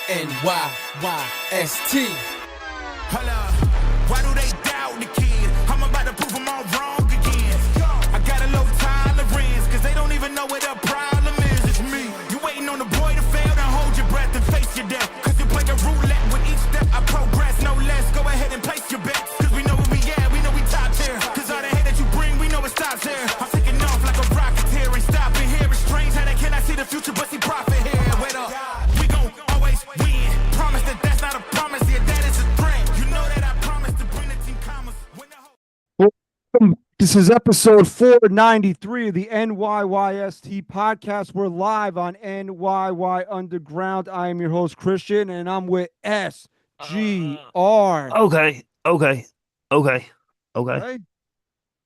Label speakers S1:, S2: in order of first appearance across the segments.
S1: NYYST.
S2: Holla, why do they doubt the kid? I'm about to prove them all wrong again. I got a low tolerance, cause they don't even know what the problem is. It's me. You waiting on the boy to fail, then hold your breath and face your death. Cause you play a roulette with each step I progress, no less. Go ahead and place your bets, cause we know where we at, we know we top tier. Cause all the hate that you bring, we know it stops here. I'm taking off like a rocketeer and stopping here. It's strange how they cannot see the future, but see profit here. Wait up, we gon' always win. Promise that that's not a promise, yeah, that is a threat. You know that I promise to bring the team commas.
S3: Welcome. This is episode 493 of the NYYST podcast. We're live on NYY Underground. I am your host, Christian, and I'm with SGR.
S4: Okay.
S3: Right?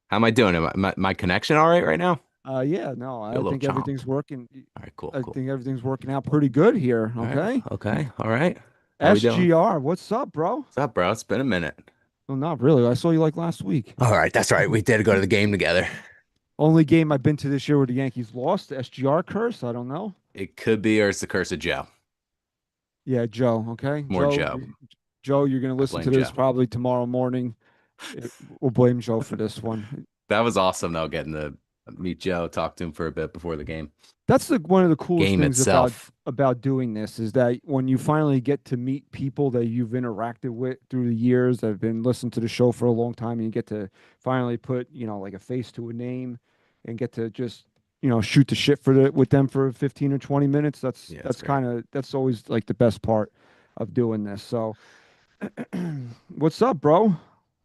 S4: How am I doing? Am my connection all right now?
S3: Yeah, no, I
S4: little
S3: think
S4: chomp.
S3: everything's working.
S4: All right, cool.
S3: I think everything's working out pretty good here.
S4: All
S3: Okay.
S4: right, okay. All right. How we doing?
S3: SGR, what's up, bro?
S4: What's up, bro? It's been a minute.
S3: Well, not really. I saw you like last week.
S4: All right, that's right. We did go to the game together.
S3: Only game I've been to this year where the Yankees lost. The SGR curse. I don't know.
S4: It could be, or it's the curse of Joe.
S3: Yeah, Joe. Okay.
S4: More Joe.
S3: Joe, you're going to listen to
S4: blame
S3: this
S4: Joe.
S3: probably tomorrow morning. We'll blame Joe for this one.
S4: That was awesome, though, getting to meet Joe, talk to him for a bit before the game.
S3: That's one of the coolest
S4: Game
S3: things
S4: itself.
S3: about doing this is that when you finally get to meet people that you've interacted with through the years that have been listening to the show for a long time, and you get to finally put, like a face to a name and get to just, shoot the shit with them for 15 or 20 minutes. That's
S4: great.
S3: that's always like the best part of doing this. So what's up, bro?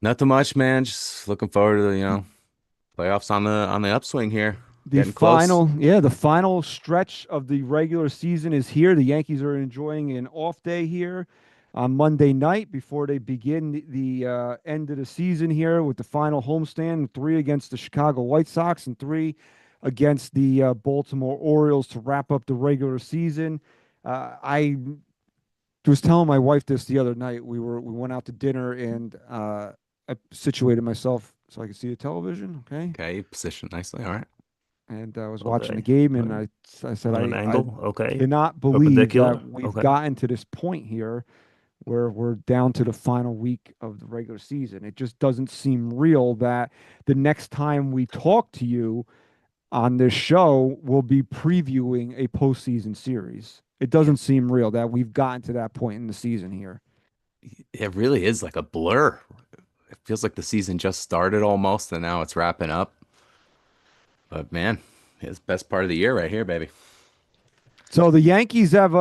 S4: Nothing much, man. Just looking forward to the, playoffs on the upswing here.
S3: The
S4: Getting close.
S3: the final stretch of the regular season is here. The Yankees are enjoying an off day here on Monday night before they begin the end of the season here with the final homestand, 3 against the Chicago White Sox and 3 against the Baltimore Orioles to wrap up the regular season. I was telling my wife this the other night. We went out to dinner and I situated myself so I could see the television. Okay.
S4: Okay, positioned nicely. All right.
S3: And I was watching the game, and I said,
S4: On an angle. Okay.
S3: cannot believe
S4: Perpendicular?
S3: that we've
S4: Okay.
S3: gotten to this point here where we're down to the final week of the regular season. It just doesn't seem real that the next time we talk to you on this show, we'll be previewing a postseason series. It doesn't seem real that we've gotten to that point in the season here.
S4: It really is like a blur. It feels like the season just started almost, and now it's wrapping up. But man, it's the best part of the year right here, baby.
S3: So the Yankees have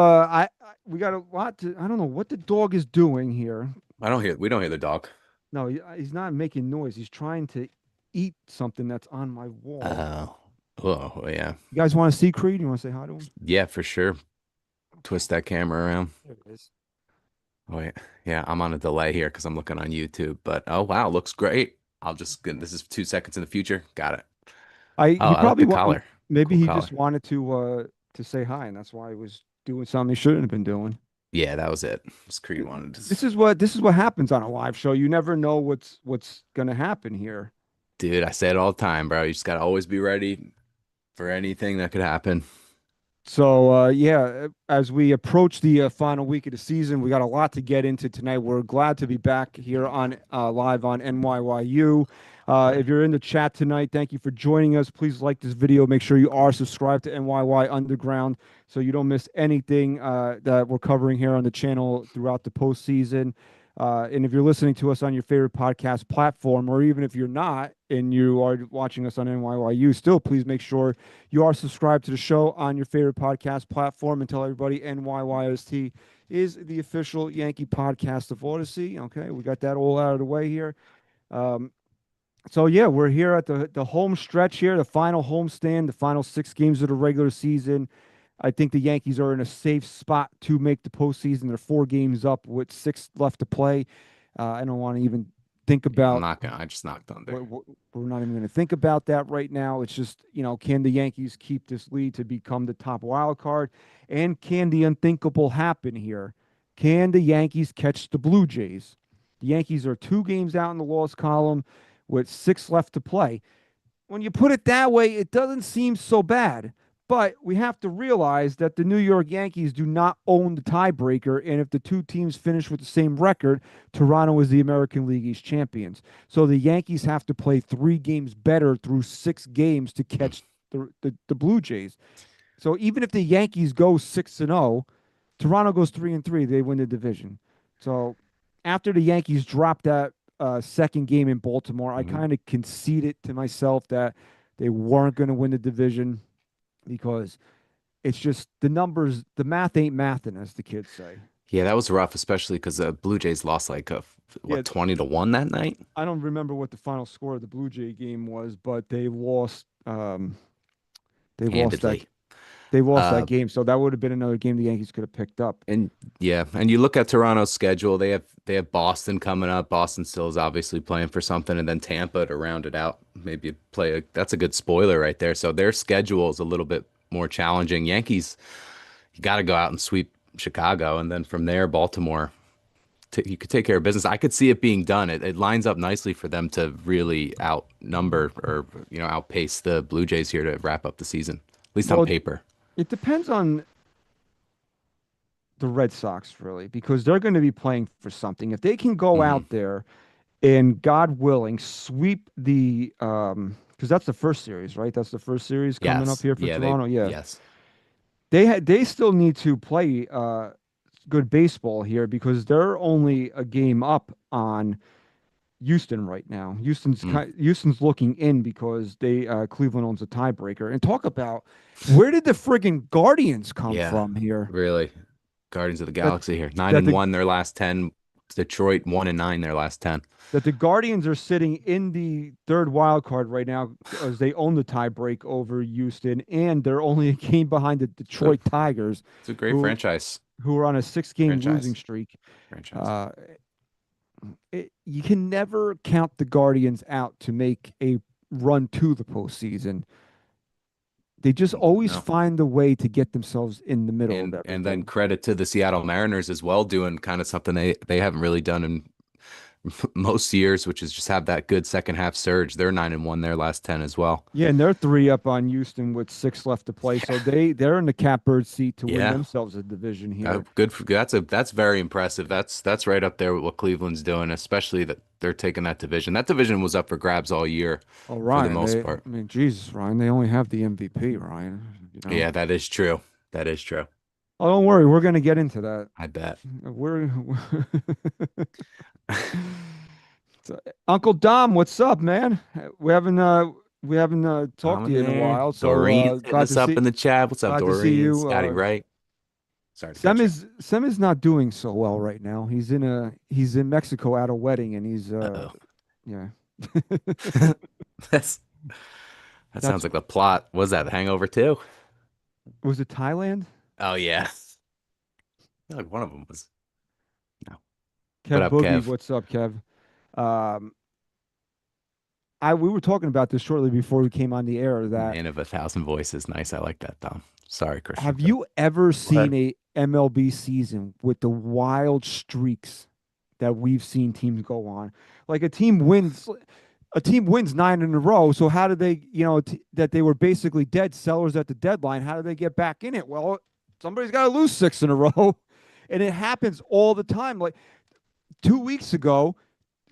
S3: we got a lot to. I don't know what the dog is doing here.
S4: We don't hear the dog.
S3: No, he's not making noise. He's trying to eat something that's on my wall.
S4: Oh, yeah.
S3: You guys want to see Creed? You want to say hi to him?
S4: Yeah, for sure. Twist that camera around.
S3: There it is.
S4: Oh, yeah, I'm on a delay here because I'm looking on YouTube. But oh wow, looks great. This is 2 seconds in the future. Got it.
S3: He
S4: I like
S3: probably
S4: the collar.
S3: maybe
S4: Cool
S3: he
S4: collar.
S3: just wanted to say hi, and that's why he was doing something he shouldn't have been doing.
S4: Yeah, that was it. Just Creed wanted to.
S3: This is what happens on a live show. You never know what's gonna happen here.
S4: Dude, I say it all the time, bro. You just gotta always be ready for anything that could happen.
S3: So as we approach the final week of the season, we got a lot to get into tonight. We're glad to be back here on live on NYYU. If you're in the chat tonight, thank you for joining us. Please like this video. Make sure you are subscribed to NYY Underground so you don't miss anything that we're covering here on the channel throughout the postseason. And if you're listening to us on your favorite podcast platform, or even if you're not and you are watching us on NYYU, still please make sure you are subscribed to the show on your favorite podcast platform, and tell everybody NYYST is the official Yankee podcast of Odyssey. Okay, we got that all out of the way here. So yeah, we're here at the home stretch here, the final homestand, the final 6 games of the regular season. I think the Yankees are in a safe spot to make the postseason. They're 4 games up with 6 left to play. I don't want to even think about.
S4: I just knocked on there.
S3: We're not even going to think about that right now. It's just, can the Yankees keep this lead to become the top wild card? And can the unthinkable happen here? Can the Yankees catch the Blue Jays? The Yankees are 2 games out in the loss column with 6 left to play. When you put it that way, it doesn't seem so bad. But we have to realize that the New York Yankees do not own the tiebreaker. And if the two teams finish with the same record, Toronto is the American League East champions. So the Yankees have to play 3 games better through 6 games to catch the Blue Jays. So even if the Yankees go 6-0, Toronto goes 3-3, they win the division. So after the Yankees dropped that second game in Baltimore, I
S4: Mhm.
S3: kind of conceded to myself that they weren't going to win the division because it's just the numbers, the math ain't mathing, as the kids say.
S4: Yeah, that was rough, especially because the Blue Jays lost like
S3: Yeah,
S4: 20-1 that night,
S3: I don't remember what the final score of the Blue Jay game was, but they lost. They lost that.
S4: handedly.
S3: They lost that
S4: Uh,
S3: game, so that would have been another game the Yankees could have picked up.
S4: and yeah, and you look at Toronto's schedule, they have Boston coming up. Boston still is obviously playing for something, and then Tampa to round it out. Maybe that's a good spoiler right there. So their schedule is a little bit more challenging. Yankees, you got to go out and sweep Chicago, and then from there, Baltimore. You could take care of business. I could see it being done. It lines up nicely for them to really outnumber or outpace the Blue Jays here to wrap up the season, at least on
S3: Well,
S4: paper.
S3: it depends on the Red Sox, really, because they're going to be playing for something. If they can go
S4: Hmm.
S3: out there and, God willing, sweep because that's the first series, right? That's the first series coming up
S4: Yes.
S3: here for
S4: Yeah, they
S3: Toronto. Yeah,
S4: yes.
S3: they still need to play good baseball here because they're only a game up on Houston right now.
S4: Mm,
S3: Houston's looking in because they Cleveland owns a tiebreaker. And talk about where did the friggin' Guardians come
S4: yeah,
S3: from here?
S4: really. Guardians of the
S3: That
S4: Galaxy here. Nine
S3: that
S4: and
S3: the
S4: one their last 10. Detroit 1-9 their last 10.
S3: that the Guardians are sitting in the third wild card right now as they own the tiebreak over Houston, and they're only a game behind the
S4: So
S3: Detroit Tigers,
S4: it's a great
S3: who
S4: franchise.
S3: who are on a 6 game losing
S4: Franchise.
S3: streak.
S4: Franchise.
S3: Uh, you can never count the Guardians out to make a run to the postseason. They just always
S4: No.
S3: find a way to get themselves in the middle of
S4: And then
S3: everything.
S4: credit to the Seattle Mariners as well, doing kind of something they haven't really done in most years, which is just have that good second half surge. They're 9-1 their last 10 as well.
S3: Yeah, and they're 3 up on Houston with 6 left to play, so they're in the catbird seat to win
S4: Yeah.
S3: themselves a division here.
S4: That's very impressive. That's right up there with what Cleveland's doing, especially that they're taking that division. That division was up for grabs all year
S3: Oh,
S4: for the
S3: Ryan,
S4: most
S3: I
S4: part.
S3: mean, Jesus, Ryan, they only have the MVP, Ryan. You know.
S4: Yeah, that is true. That is true.
S3: Oh, don't worry, we're gonna get into that.
S4: I bet.
S3: We're So, Uncle Dom, what's up, man? We haven't talked to
S4: I'm
S3: you in a
S4: there.
S3: while, so
S4: Doreen's hitting
S3: glad
S4: us
S3: to
S4: up
S3: see
S4: in the chat. What's up,
S3: glad to see
S4: Doreen?
S3: you.
S4: Scotty Wright. Sorry to
S3: Sem
S4: cut you.
S3: is Sem is not doing so well right now. He's in Mexico at a wedding, and he's
S4: Uh-oh.
S3: yeah.
S4: That's that
S3: That's
S4: sounds like the plot. Was that The Hangover too?
S3: Was it Thailand?
S4: Oh yeah. I feel like one of them was. No. What
S3: Kev
S4: up,
S3: Boogie,
S4: Kev?
S3: what's up, Kev? Um, we were talking about this shortly before we came on the air that
S4: Man of a thousand voices. Nice. I like that, Tom. Sorry, Christian.
S3: have you ever
S4: Go ahead.
S3: seen a MLB season with the wild streaks that we've seen teams go on? Like a team wins 9 in a row. So how did they, that they were basically dead sellers at the deadline? How did they get back in it? Well, somebody's got to lose 6 in a row, and it happens all the time. Like 2 weeks ago,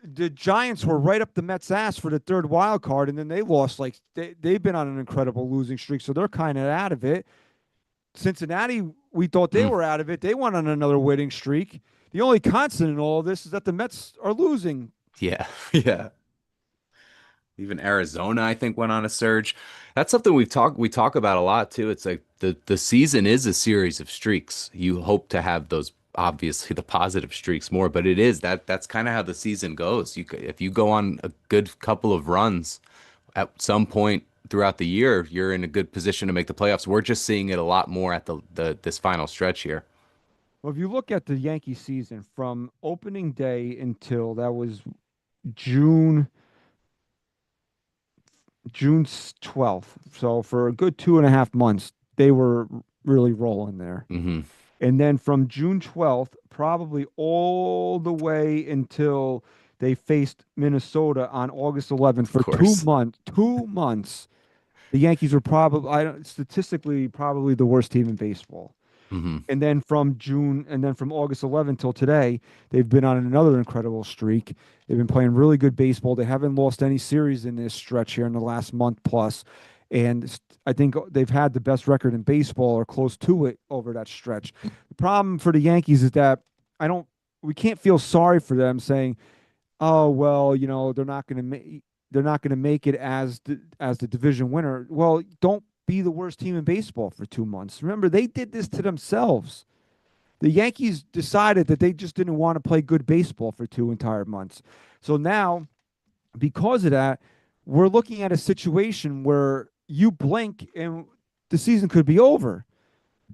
S3: the Giants were right up the Mets' ass for the third wild card, and then they lost. Like they've been on an incredible losing streak, so they're kind of out of it. Cincinnati, we thought they
S4: Mm,
S3: were out of it. They went on another winning streak. The only constant in all of this is that the Mets are losing.
S4: yeah. Yeah. Even Arizona, I think, went on a surge. That's something we talk about a lot too. It's like the season is a series of streaks. You hope to have those obviously the positive streaks more, but that's kind of how the season goes. If you go on a good couple of runs at some point throughout the year, you're in a good position to make the playoffs. We're just seeing it a lot more at the this final stretch here.
S3: Well, if you look at the Yankee season from opening day until that was June June 12th. So for a good 2.5 months, they were really rolling there.
S4: Hmm.
S3: And then from June 12th, probably all the way until they faced Minnesota on August 11th
S4: Of
S3: for two
S4: course.
S3: months, 2 months, The Yankees were probably, I don't, statistically, probably the worst team in baseball.
S4: Hmm.
S3: And then from August 11th till today, they've been on another incredible streak. They've been playing really good baseball. They haven't lost any series in this stretch here in the last month plus. And I think they've had the best record in baseball or close to it over that stretch. The problem for the Yankees is that I don't, we can't feel sorry for them saying, oh, well, they're not going to make it as the division winner. Well, don't be the worst team in baseball for 2 months. Remember, they did this to themselves. The Yankees decided that they just didn't want to play good baseball for 2 entire months. So now, because of that, we're looking at a situation where you blink and the season could be over.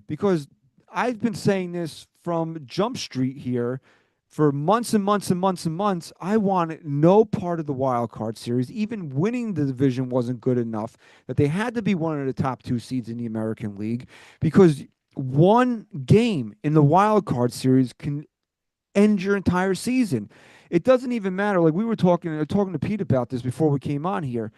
S3: Because I've been saying this from Jump Street here for months and months and months and months. I wanted no part of the wild card series. Even winning the division wasn't good enough, that they had to be one of the top two seeds in the American League, because one game in the wild card series can end your entire season. It doesn't even matter. Like we were talking to Pete about this before we came on here.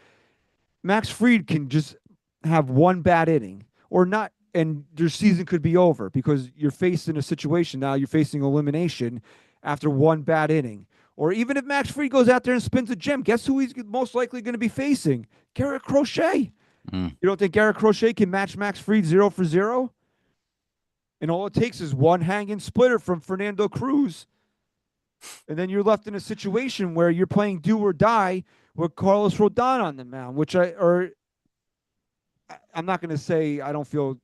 S3: Max Fried can just have one bad inning or not, and your season could be over because you're facing a situation now. You're facing elimination after one bad inning. Or even if Max Fried goes out there and spins a gem, guess who he's most likely going to be facing? Garrett Crochet.
S4: Mm.
S3: You don't think Garrett Crochet can match Max Fried 0 for 0? And all it takes is one hanging splitter from Fernando Cruz. And then you're left in a situation where you're playing do or die with Carlos Rodon on the mound, which I'm not going to say I don't feel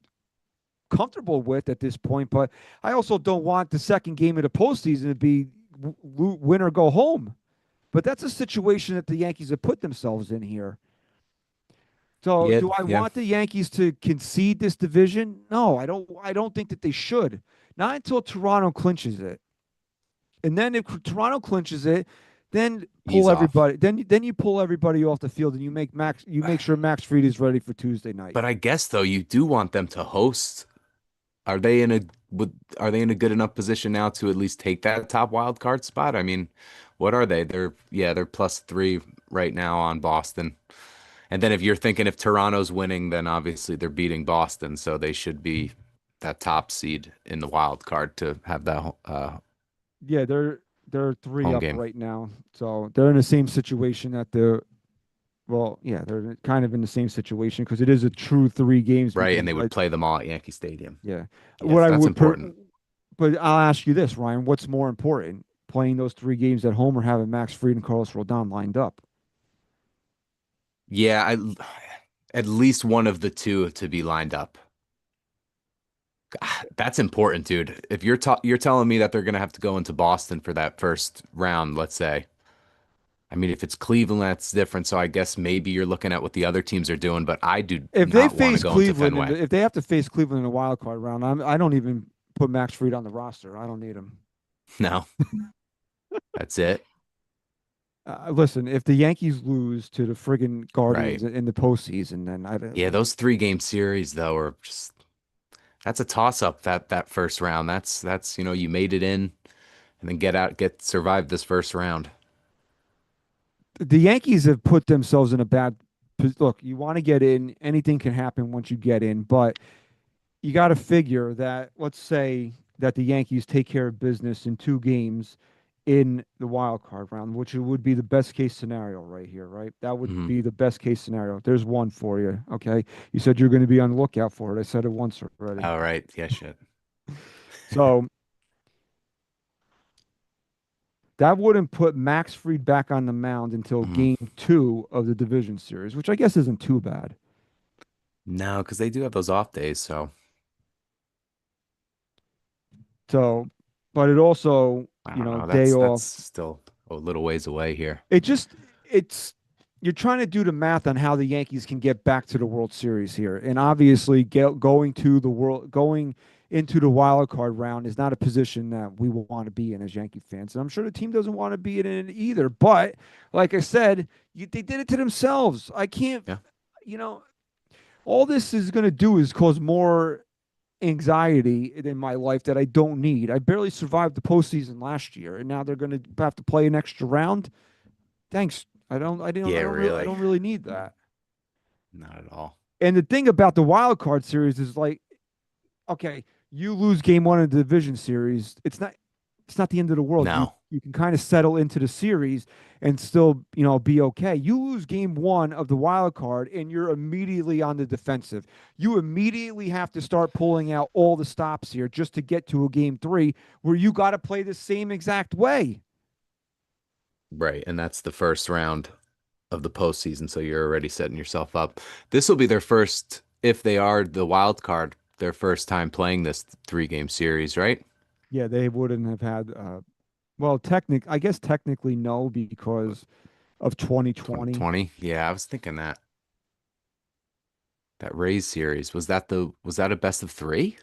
S3: comfortable with at this point, but I also don't want the second game of the postseason to be win or go home. But that's a situation that the Yankees have put themselves in here. So,
S4: Yeah,
S3: do I
S4: yeah.
S3: want the Yankees to concede this division? No, I don't. I don't think that they should. Not until Toronto clinches it. And then if Toronto clinches it, then
S4: Ease
S3: pull
S4: off.
S3: everybody. Then you pull everybody off the field, and you make sure Max Fried is ready for Tuesday night.
S4: But I guess though you do want them to host. Are they in a are they in a good enough position now to at least take that top wild card spot? I mean, what are they? They're +3 right now on Boston. And then if you're thinking if Toronto's winning, then obviously they're beating Boston, so they should be that top seed in the wild card to have that
S3: Yeah, they're three
S4: home
S3: up
S4: game.
S3: right now, so they're in the same situation that yeah, they're kind of in the same situation because it is a true 3 games
S4: Right,
S3: because
S4: and they would play them all at Yankee Stadium.
S3: yeah, what
S4: Yes,
S3: I
S4: that's
S3: would
S4: important.
S3: but I'll ask you this, Ryan, what's more important, playing those 3 games at home or having Max Fried and Carlos Rodon lined up?
S4: Yeah, at least one of the two to be lined up. That's important, dude. If you're telling me that they're gonna have to go into Boston for that first round, let's say. I mean, if it's Cleveland, that's different. So I guess maybe you're looking at what the other teams are doing, but I do
S3: If they
S4: not want to
S3: face
S4: go into
S3: Cleveland
S4: Fenway.
S3: if they have to face Cleveland in the wild card round, I don't even put Max Fried on the roster. I don't need him.
S4: No, that's it.
S3: Listen, if the Yankees lose to the friggin'
S4: Right.
S3: Guardians in the postseason, then I don't.
S4: Yeah, those 3 game series though are just that's a toss up that first round. That's you made it in and then survive this first round.
S3: The Yankees have put themselves in a bad look. You want to get in, anything can happen once you get in, but you got to figure that let's say that the Yankees take care of business in 2 games in the wild card round, which would be the best case scenario right here, right? That would
S4: Hmm.
S3: be the best case scenario. There's one for you. Okay. You said you're going to be on the lookout for it. I said it once already.
S4: All right. Yeah, shit.
S3: So that wouldn't put Max Fried back on the mound until
S4: Mhm.
S3: game 2 of the division series, which I guess isn't too bad.
S4: No, because they do have those off days. So
S3: So, but it also,
S4: I don't know.
S3: day
S4: That's
S3: off.
S4: still a little ways away here.
S3: It just, it's, you're trying to do the math on how the Yankees can get back to the World Series here. And obviously, going into the wild card round is not a position that we will want to be in as Yankee fans. And I'm sure the team doesn't want to be in it either. But like I said, they did it to themselves. I can't,
S4: Yeah.
S3: you know, all this is going to do is cause more anxiety in my life that I don't need. I barely survived the postseason last year, and now they're going to have to play an extra round. Thanks. I don't. I don't. I
S4: Yeah,
S3: don't really. I
S4: really.
S3: don't really need that.
S4: Not at all.
S3: And the thing about the wild card series is like, okay, you lose game one of the division series. It's not the end of the world. You
S4: No.
S3: you can kind of settle into the series and still, be okay. You lose game one of the wild card and you're immediately on the defensive. You immediately have to start pulling out all the stops here just to get to a game three where you got to play the same exact way.
S4: Right. And that's the first round of the postseason, so you're already setting yourself up. This will be their first, if they are the wild card, their first time playing this 3 game series, right?
S3: Yeah, they wouldn't have had well, I guess technically no because of 2020.
S4: 2020. Yeah, I was thinking that Rays series was that a best of 3?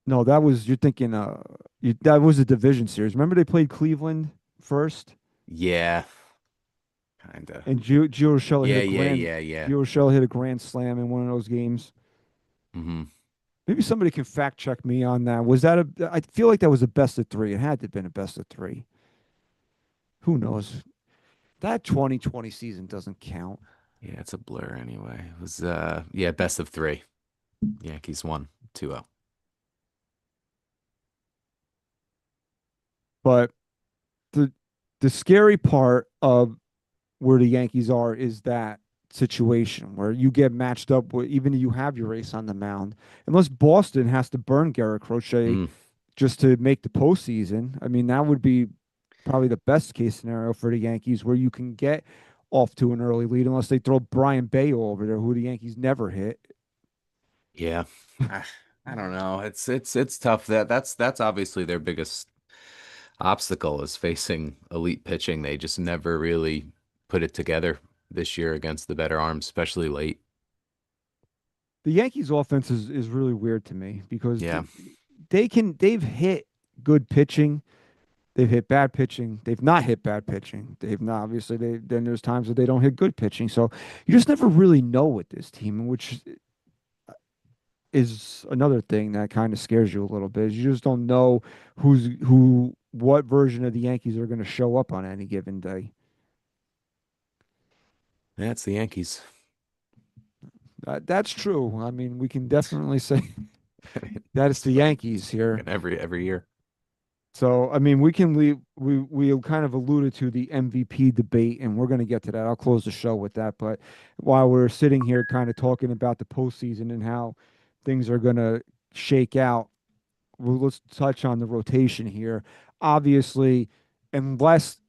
S3: No, that was you're thinking that was a division series. Remember they played Cleveland first
S4: Yeah, kind of.
S3: and Gio Urshela hit
S4: Yeah,
S3: a
S4: yeah,
S3: grand
S4: yeah, yeah.
S3: Gio Urshela hit a grand slam in one of those games.
S4: Hmm.
S3: Maybe somebody can fact check me on that. Was that a I feel like that was a best of 3. It had to have been a best of 3. Who knows? That 2020 season doesn't count.
S4: Yeah, it's a blur anyway. It was yeah, best of 3. Yankees won 2-0.
S3: But the the scary part of where the Yankees are is that situation where you get matched up with even if you have your ace on the mound, unless Boston has to burn Garrett Crochet
S4: Mm,
S3: just to make the postseason. I mean, that would be probably the best case scenario for the Yankees where you can get off to an early lead unless they throw Brian Bayo over there, who the Yankees never hit.
S4: yeah. I, I don't know. It's tough. That's obviously their biggest obstacle is facing elite pitching. They just never really put it together this year against the better arms, especially late.
S3: The Yankees offense is really weird to me because
S4: Yeah.
S3: they've hit good pitching. They've hit bad pitching. They've not hit bad pitching. They've not obviously then there's times that they don't hit good pitching. So you just never really know with this team, which is another thing that kind of scares you a little bit. Is you just don't know what version of the Yankees are going to show up on any given day.
S4: That's the Yankees.
S3: That's true. I mean, we can definitely say that it's the Yankees here.
S4: And every year.
S3: So, I mean, we can leave. We kind of alluded to the MVP debate, and we're going to get to that. I'll close the show with that. But while we're sitting here, kind of talking about the postseason and how things are going to shake out, well, let's touch on the rotation here. Obviously, unless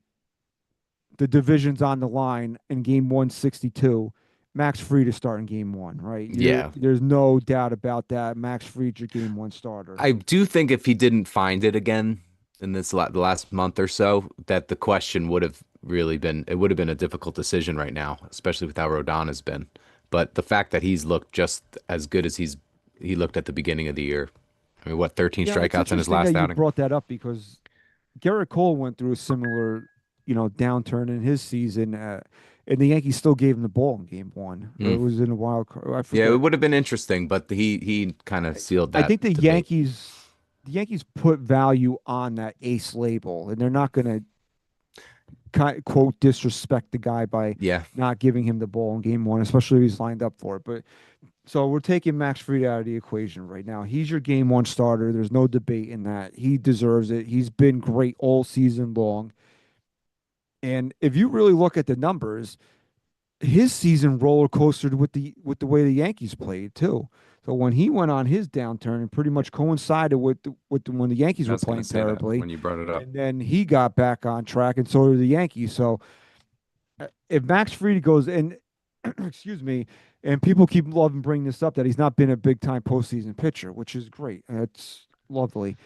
S3: the division's on the line in Game 162, Max Fried is starting Game 1, right?
S4: Yeah.
S3: There's no doubt about that. Max Fried's your Game 1 starter.
S4: I do think if he didn't find it again in the last month or so, that the question would have really been it would have been a difficult decision right now, especially with how Rodon has been. But the fact that he's looked just as good as he looked at the beginning of the year. I mean, what, 13
S3: Yeah, it's
S4: strikeouts in his
S3: interesting that
S4: last
S3: you
S4: outing?
S3: brought that up because Garrett Cole went through a similar, downturn in his season, and the Yankees still gave him the ball in Game 1. Or it
S4: Mm.
S3: was in a wild card. I
S4: Yeah, it
S3: forget.
S4: would have been interesting, but he kind of sealed
S3: I
S4: that
S3: think the
S4: debate.
S3: Yankees put value on that ace label, and they're not going to quote disrespect the guy by
S4: Yeah.
S3: not giving him the ball in Game 1, especially if he's lined up for it. But so we're taking Max Fried out of the equation right now. He's your Game 1 starter. There's no debate in that. He deserves it. He's been great all season long. And if you really look at the numbers, his season roller coastered with the way the Yankees played too. So when he went on his downturn, it pretty much coincided when the Yankees
S4: I
S3: were
S4: was gonna
S3: playing
S4: say that
S3: terribly,
S4: when you brought it up.
S3: and then he got back on track, and so did the Yankees. So if Max Fried goes and excuse me, and people keep loving bringing this up that he's not been a big time postseason pitcher, which is great. That's lovely.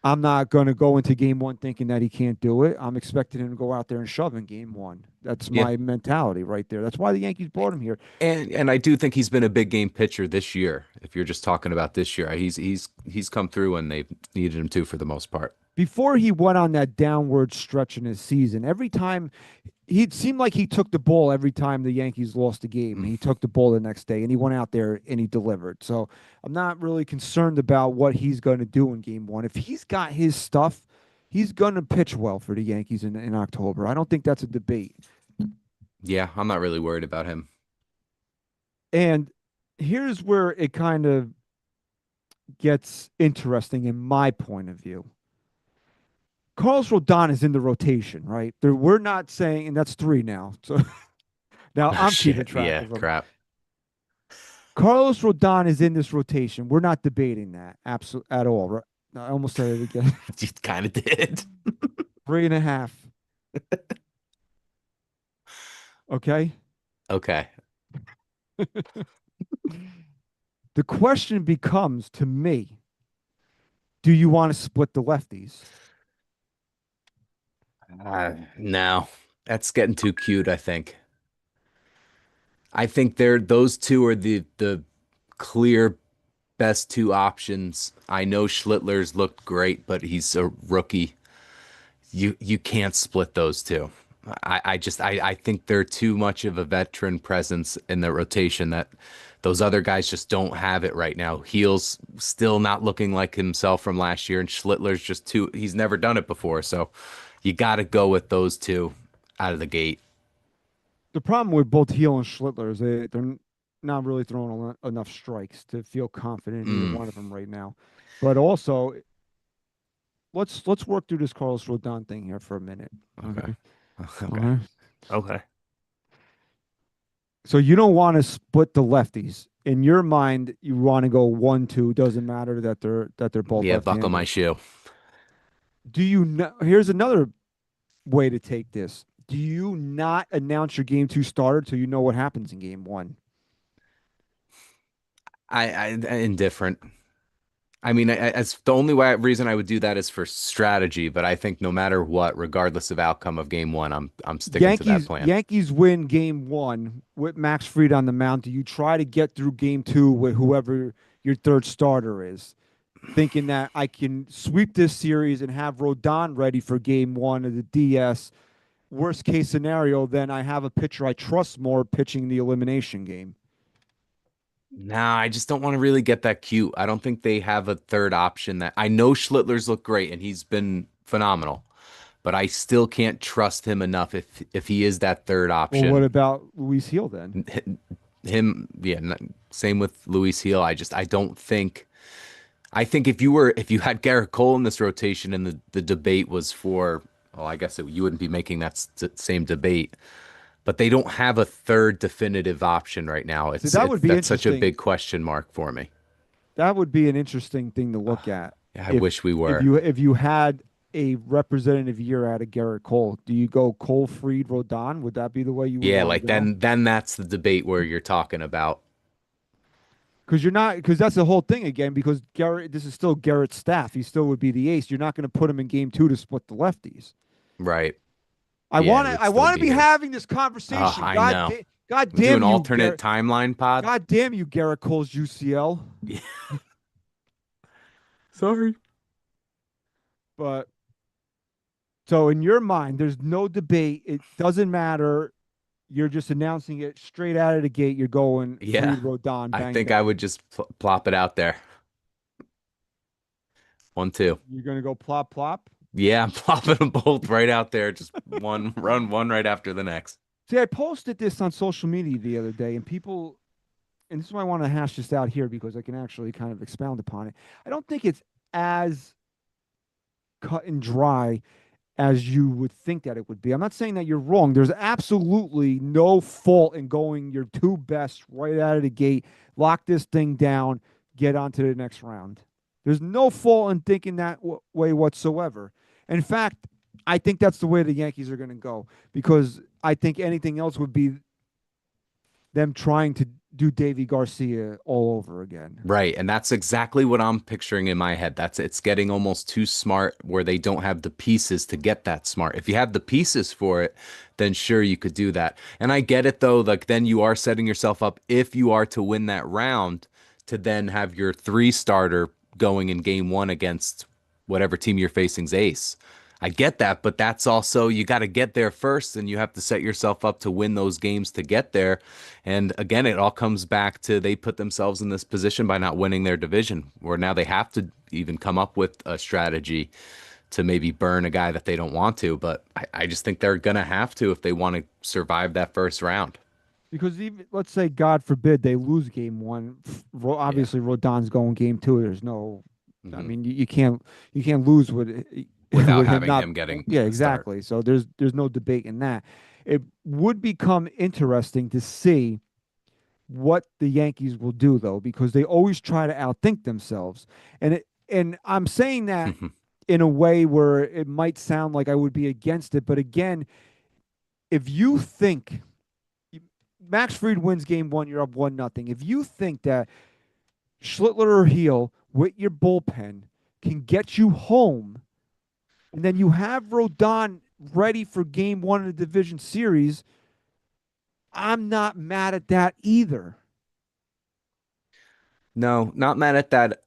S3: I'm not going to go into Game 1 thinking that he can't do it. I'm expecting him to go out there and shove in Game 1. That's
S4: Yeah.
S3: my mentality right there. That's why the Yankees brought him here.
S4: And I do think he's been a big game pitcher this year. If you're just talking about this year, he's come through when they've needed him to for the most part.
S3: Before he went on that downward stretch in his season, every time he seemed like he took the ball every time the Yankees lost a game. He took the ball the next day and he went out there and he delivered. So I'm not really concerned about what he's going to do in Game 1. If he's got his stuff, he's going to pitch well for the Yankees in October. I don't think that's a debate.
S4: Yeah, I'm not really worried about him.
S3: And here's where it kind of gets interesting in my point of view. Carlos Rodon is in the rotation, right? We're not saying, and that's three now. So now
S4: Oh
S3: I'm keeping
S4: shit.
S3: track
S4: Yeah,
S3: of them.
S4: crap.
S3: Carlos Rodon is in this rotation. We're not debating that absolutely at all. Right? I almost said it again.
S4: You kind of did.
S3: 3.5. Okay.
S4: Okay.
S3: The question becomes to me, do you want to split the lefties?
S4: No, that's getting too cute, I think. I think those two are the clear best two options. I know Schlittler's looked great, but he's a rookie. You can't split those two. I think they're too much of a veteran presence in the rotation that those other guys just don't have it right now. Heel's still not looking like himself from last year, and Schlittler's just too, he's never done it before. So you got to go with those two out of the gate.
S3: The problem with both Heel and Schlittler is they're not really throwing enough strikes to feel confident in either
S4: Mm,
S3: one of them right now. But also, let's work through this Carlos Rodon thing here for a minute.
S4: okay.
S3: Okay.
S4: Okay.
S3: Okay.
S4: Okay.
S3: So you don't want to split the lefties. In your mind, you want to go 1-2. Doesn't matter that they're both
S4: Yeah, buckle my
S3: left-handed.
S4: shoe.
S3: Do you know? Here's another way to take this. Do you not announce your game two starter till you know what happens in game one?
S4: I indifferent. I mean, as the only reason I would do that is for strategy, but I think no matter what, regardless of outcome of game one, I'm sticking to that plan.
S3: Yankees win game one with Max Fried on the mound. Do you try to get through game two with whoever your third starter is, thinking that I can sweep this series and have Rodon ready for game one of the DS? Worst case scenario, then I have a pitcher I trust more pitching the elimination game.
S4: Nah, I just don't want to really get that cute. I don't think they have a third option that I know Schlittler's look great and he's been phenomenal, but I still can't trust him enough if he is that third
S3: Well, what
S4: option.
S3: about Luis Heel then?
S4: Him, yeah, same with Luis Heel. I don't think I think if you had Garrett Cole in this rotation and the debate was for, well, I guess you wouldn't be making that same debate, but they don't have a third definitive option right now.
S3: So that would be
S4: That's such a
S3: interesting.
S4: big question mark for me.
S3: That would be an interesting thing to look at.
S4: I wish we
S3: If
S4: were.
S3: you had a representative year out of Garrett Cole, do you go Cole, Fried, Rodon? Would that be the way you would
S4: Yeah,
S3: want to
S4: like
S3: go?
S4: then that's the debate where you're talking about.
S3: Because you're not, because that's the whole thing again. Because Garrett, this is still Garrett's staff. He still would be the ace. You're not going to put him in game two to split the lefties.
S4: Right. Yeah, it would
S3: I
S4: still
S3: want to
S4: be
S3: be
S4: him.
S3: having this
S4: Oh,
S3: conversation.
S4: I know.
S3: God
S4: Do
S3: damn
S4: an
S3: you,
S4: alternate
S3: Garrett.
S4: timeline pod.
S3: God damn you, Garrett Cole's UCL.
S4: Yeah. Sorry.
S3: But so in your mind, there's no debate. It doesn't matter. You're just announcing it straight out of the gate. You're going
S4: Yeah.
S3: Fried, Rodon,
S4: I
S3: bang
S4: think I
S3: bang.
S4: would just plop it out there. 1-2.
S3: You're gonna go plop plop.
S4: Yeah, I'm plopping them both right out there. Just one run, one right after the next.
S3: See, I posted this on social media the other day, and people, and this is why I want to hash this out here because I can actually kind of expound upon it. I don't think it's as cut and dry as you would think that it would be. I'm not saying that you're wrong. There's absolutely no fault in going your two best right out of the gate, lock this thing down, get on to the next round. There's no fault in thinking that way whatsoever. In fact, I think that's the way the Yankees are going to go because I think anything else would be them trying to do Davy Garcia all over again.
S4: Right, and that's exactly what I'm picturing in my head. It's getting almost too smart where they don't have the pieces to get that smart. If you have the pieces for it, then sure you could do that. And I get it though, like then you are setting yourself up if you are to win that round to then have your three starter going in game one against whatever team you're facing's ace. I get that, but that's also you got to get there first and you have to set yourself up to win those games to get there. And again, it all comes back to they put themselves in this position by not winning their division, where now they have to even come up with a strategy to maybe burn a guy that they don't want to. But I just think they're going to have to if they want to survive that first round.
S3: Because even let's say, God forbid, they lose game one.
S4: Yeah.
S3: Obviously, Rodon's going game two. There's no, I
S4: Hmm.
S3: mean, you can't lose with
S4: Without
S3: with him
S4: having
S3: not.
S4: him getting
S3: Yeah,
S4: the start.
S3: exactly. So there's no debate in that. It would become interesting to see what the Yankees will do though, because they always try to outthink themselves, and I'm saying that in a way where it might sound like I would be against it, but again, if you think Max Fried wins game one, you're up 1-0. If you think that Schlittler or Heel with your bullpen can get you home, and then you have Rodon ready for game one of the division series, I'm not mad at that either.
S4: No, not mad at that,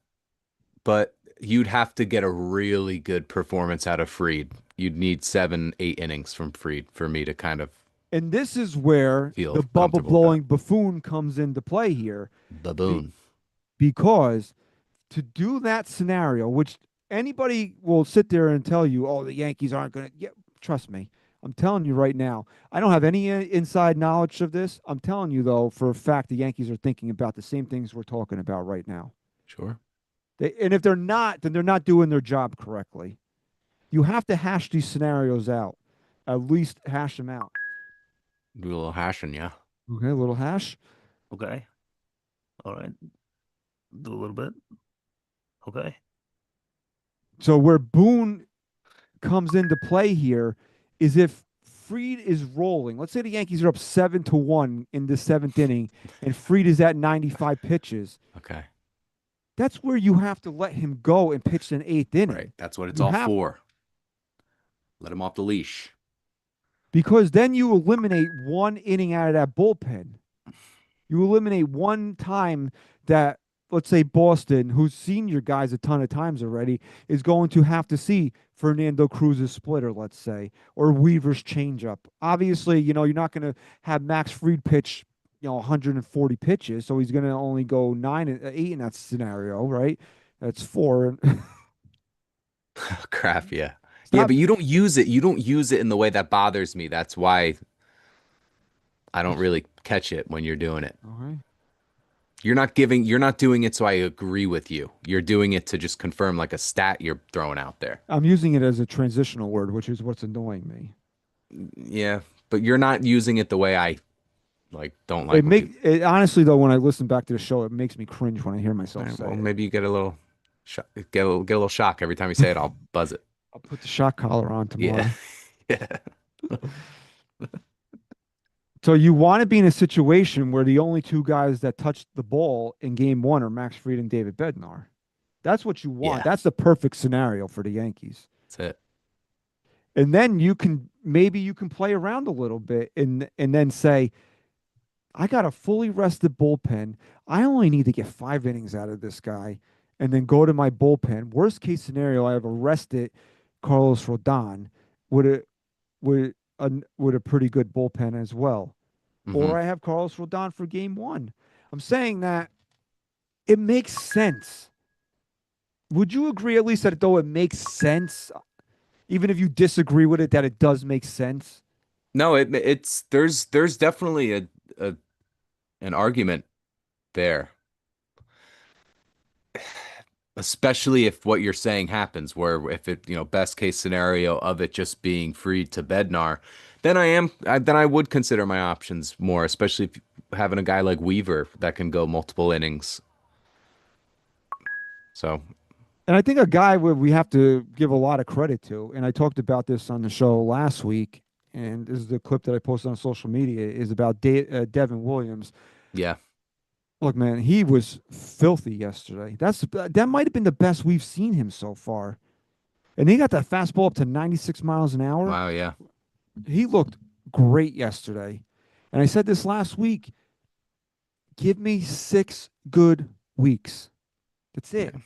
S4: but you'd have to get a really good performance out of Freed. You'd need 7, 8 innings from Freed for me to kind of
S3: And this is where
S4: feel
S3: the bubble
S4: comfortable with that.
S3: blowing buffoon comes into play here, be,
S4: Baboon.
S3: because to do that scenario, which anybody will sit there and tell you, oh, the Yankees aren't going to. Yeah, trust me. I'm telling you right now. I don't have any inside knowledge of this. I'm telling you, though, for a fact, the Yankees are thinking about the same things we're talking about right now.
S4: Sure.
S3: And if they're not, then they're not doing their job correctly. You have to hash these scenarios out, at least hash them out.
S4: Do a little hashing, yeah.
S3: Okay, a little hash.
S1: Okay. All right. Do a little bit. Okay.
S3: So where Boone comes into play here is if Freed is rolling. Let's say the Yankees are up 7-1 in the seventh inning, and Freed is at 95 pitches.
S4: Okay.
S3: That's where you have to let him go and pitch an eighth inning.
S4: Right. That's what it's
S3: You
S4: all
S3: have,
S4: for. Let him off the leash.
S3: because then you eliminate one inning out of that bullpen. You eliminate one time that, let's say, Boston, who's seen your guys a ton of times already, is going to have to see Fernando Cruz's splitter, let's say, or Weaver's changeup. Obviously, you're not going to have Max Fried pitch, 140 pitches, so he's going to only go 8 in that scenario, right? That's four.
S4: Crap, yeah. Yeah,
S3: Stop.
S4: but you don't use it. You don't use it in the way that bothers me. That's why I don't really catch it when you're doing it.
S3: Okay.
S4: You're not doing it so I agree with you. You're doing it to just confirm like a stat you're throwing out there.
S3: I'm using it as a transitional word, which is what's annoying me.
S4: Yeah, but you're not using it the way I don't like what you.
S3: Honestly though, when I listen back to the show, it makes me cringe when I hear myself say
S4: Well,
S3: it.
S4: maybe you get a little shock, get a little shock every time you say it. I'll buzz it.
S3: I'll put the shot collar on
S4: Yeah.
S3: tomorrow.
S4: Yeah.
S3: So you want to be in a situation where the only two guys that touched the ball in game one are Max Fried and David Bednar. That's what you want.
S4: Yeah.
S3: That's the perfect scenario for the Yankees.
S4: That's it.
S3: And then maybe you can play around a little bit and then say, I got a fully rested bullpen. I only need to get 5 innings out of this guy, and then go to my bullpen. Worst case scenario, I have arrested Carlos Rodon with a pretty good bullpen as well.
S4: Hmm.
S3: Or I have Carlos Rodon for game one. I'm saying that it makes sense. Would you agree at least that though it makes sense, even if you disagree with it, that it does make sense?
S4: No, it's there's definitely a an argument there, especially if what you're saying happens, where if it, best case scenario of it just being free to Bednar, then I would consider my options more, especially if having a guy like Weaver that can go multiple innings. So,
S3: And I think a guy we have to give a lot of credit to, and I talked about this on the show last week, and this is the clip that I posted on social media, is about Devin Williams.
S4: yeah.
S3: Look, man, he was filthy yesterday. That might have been the best we've seen him so far. And he got that fastball up to 96 miles an hour.
S4: Wow, yeah.
S3: He looked great yesterday. And I said this last week, give me 6 good weeks. That's it.
S4: And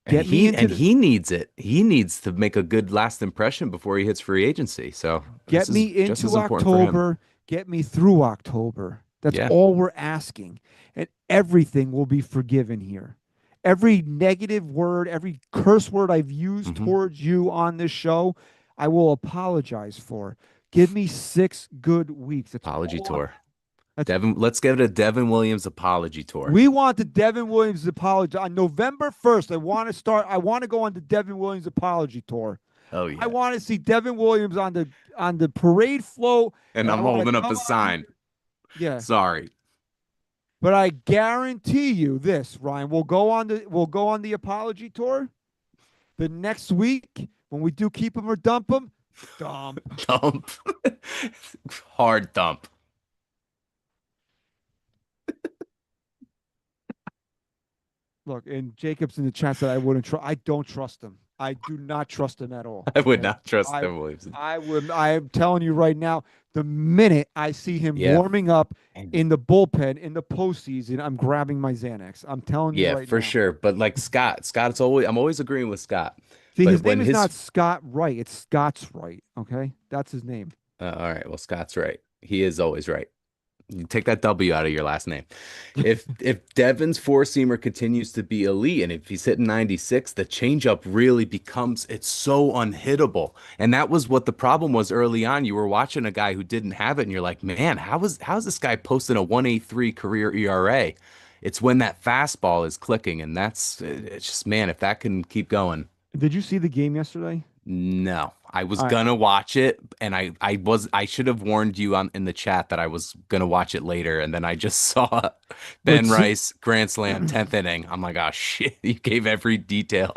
S3: Get me into
S4: he needs it. He needs to make a good last impression before he hits free agency. So
S3: Get
S4: this
S3: me
S4: is just as
S3: into
S4: important for him.
S3: October. Get me through October. That's
S4: Yeah.
S3: all we're asking. And everything will be forgiven here. Every negative word, every curse word I've used
S4: Mhm.
S3: towards you on this show, I will apologize for. Give me 6 good weeks. That's
S4: Apology
S3: all
S4: tour.
S3: That's
S4: Devin, let's give it a Devin Williams apology tour.
S3: we want the Devin Williams apology on November 1st. I want to go on the Devin Williams apology tour.
S4: Oh
S3: I
S4: yeah.
S3: want to see Devin Williams on the parade float,
S4: And
S3: and I
S4: I'm
S3: want to
S4: holding up
S3: come
S4: a
S3: out here.
S4: sign.
S3: Yeah.
S4: Sorry.
S3: But I guarantee you this, Ryan. We'll go on the apology tour. The next week, when we do keep him or dump him, dump.
S4: Thump. Hard thump.
S3: Look, and Jacobs in the chat said I wouldn't trust. I don't trust him. I do not trust him at all.
S4: I would
S3: Okay,
S4: not trust
S3: I
S4: Devin Williams.
S3: I would. I am telling you right now. The minute I see him
S4: Yeah.
S3: warming up in the bullpen in the postseason, I'm grabbing my Xanax. I'm telling you
S4: Yeah,
S3: right
S4: for
S3: now.
S4: sure. But like Scott's always I'm always agreeing with Scott.
S3: See,
S4: But
S3: his
S4: when
S3: name is
S4: his
S3: not Scott Wright. It's Scott's Wright. Okay, that's his name.
S4: all right, well, Scott's right. He is always right. You take that W out of your last name. If Devin's four seamer continues to be elite, and if he's hitting 96, the changeup really becomes it's so unhittable. And that was what the problem was early on. You were watching a guy who didn't have it, and you're like, man, how's this guy posting a 1.83 career ERA? It's when that fastball is clicking, and it's just man, if that can keep going.
S3: Did you see the game yesterday?
S4: No, I was
S3: All right,
S4: gonna watch it, and I should have warned you on in the chat that I was gonna watch it later, and then I just saw
S3: but
S4: Ben Rice grand slam 10th inning. I'm like, oh shit, you gave every detail.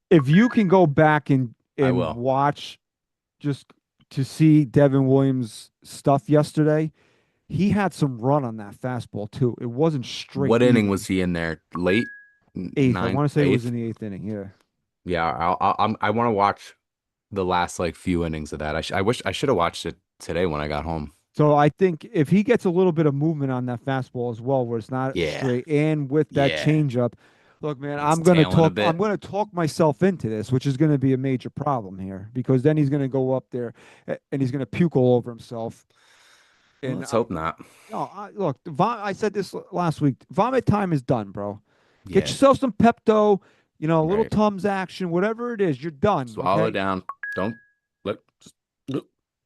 S3: if you can go back
S4: I
S3: and
S4: will.
S3: watch just to see Devin Williams stuff yesterday, he had some run on that fastball too. It wasn't straight
S4: What inning
S3: even.
S4: was he in there? Late
S3: Eighth. I
S4: ninth,
S3: want to say it was
S4: eighth.
S3: in the eighth inning. Yeah.
S4: Yeah, I want to watch the last like few innings of that. I wish I should have watched it today when I got home.
S3: So I think if he gets a little bit of movement on that fastball as well, where it's not
S4: Yeah,
S3: straight, and with that
S4: yeah,
S3: changeup, look, man,
S4: and it's tailing a
S3: I'm
S4: bit.
S3: gonna talk myself into this, which is gonna be a major problem here because then he's gonna go up there and he's gonna puke all over himself.
S4: Well,
S3: And
S4: let's hope not.
S3: no, look, I said this last week. Vomit time is done, bro. Get
S4: Yeah,
S3: yourself some Pepto, a little
S4: right.
S3: Tums action, whatever it is. You're done.
S4: Swallow it
S3: Okay.
S4: down. Don't let. Just,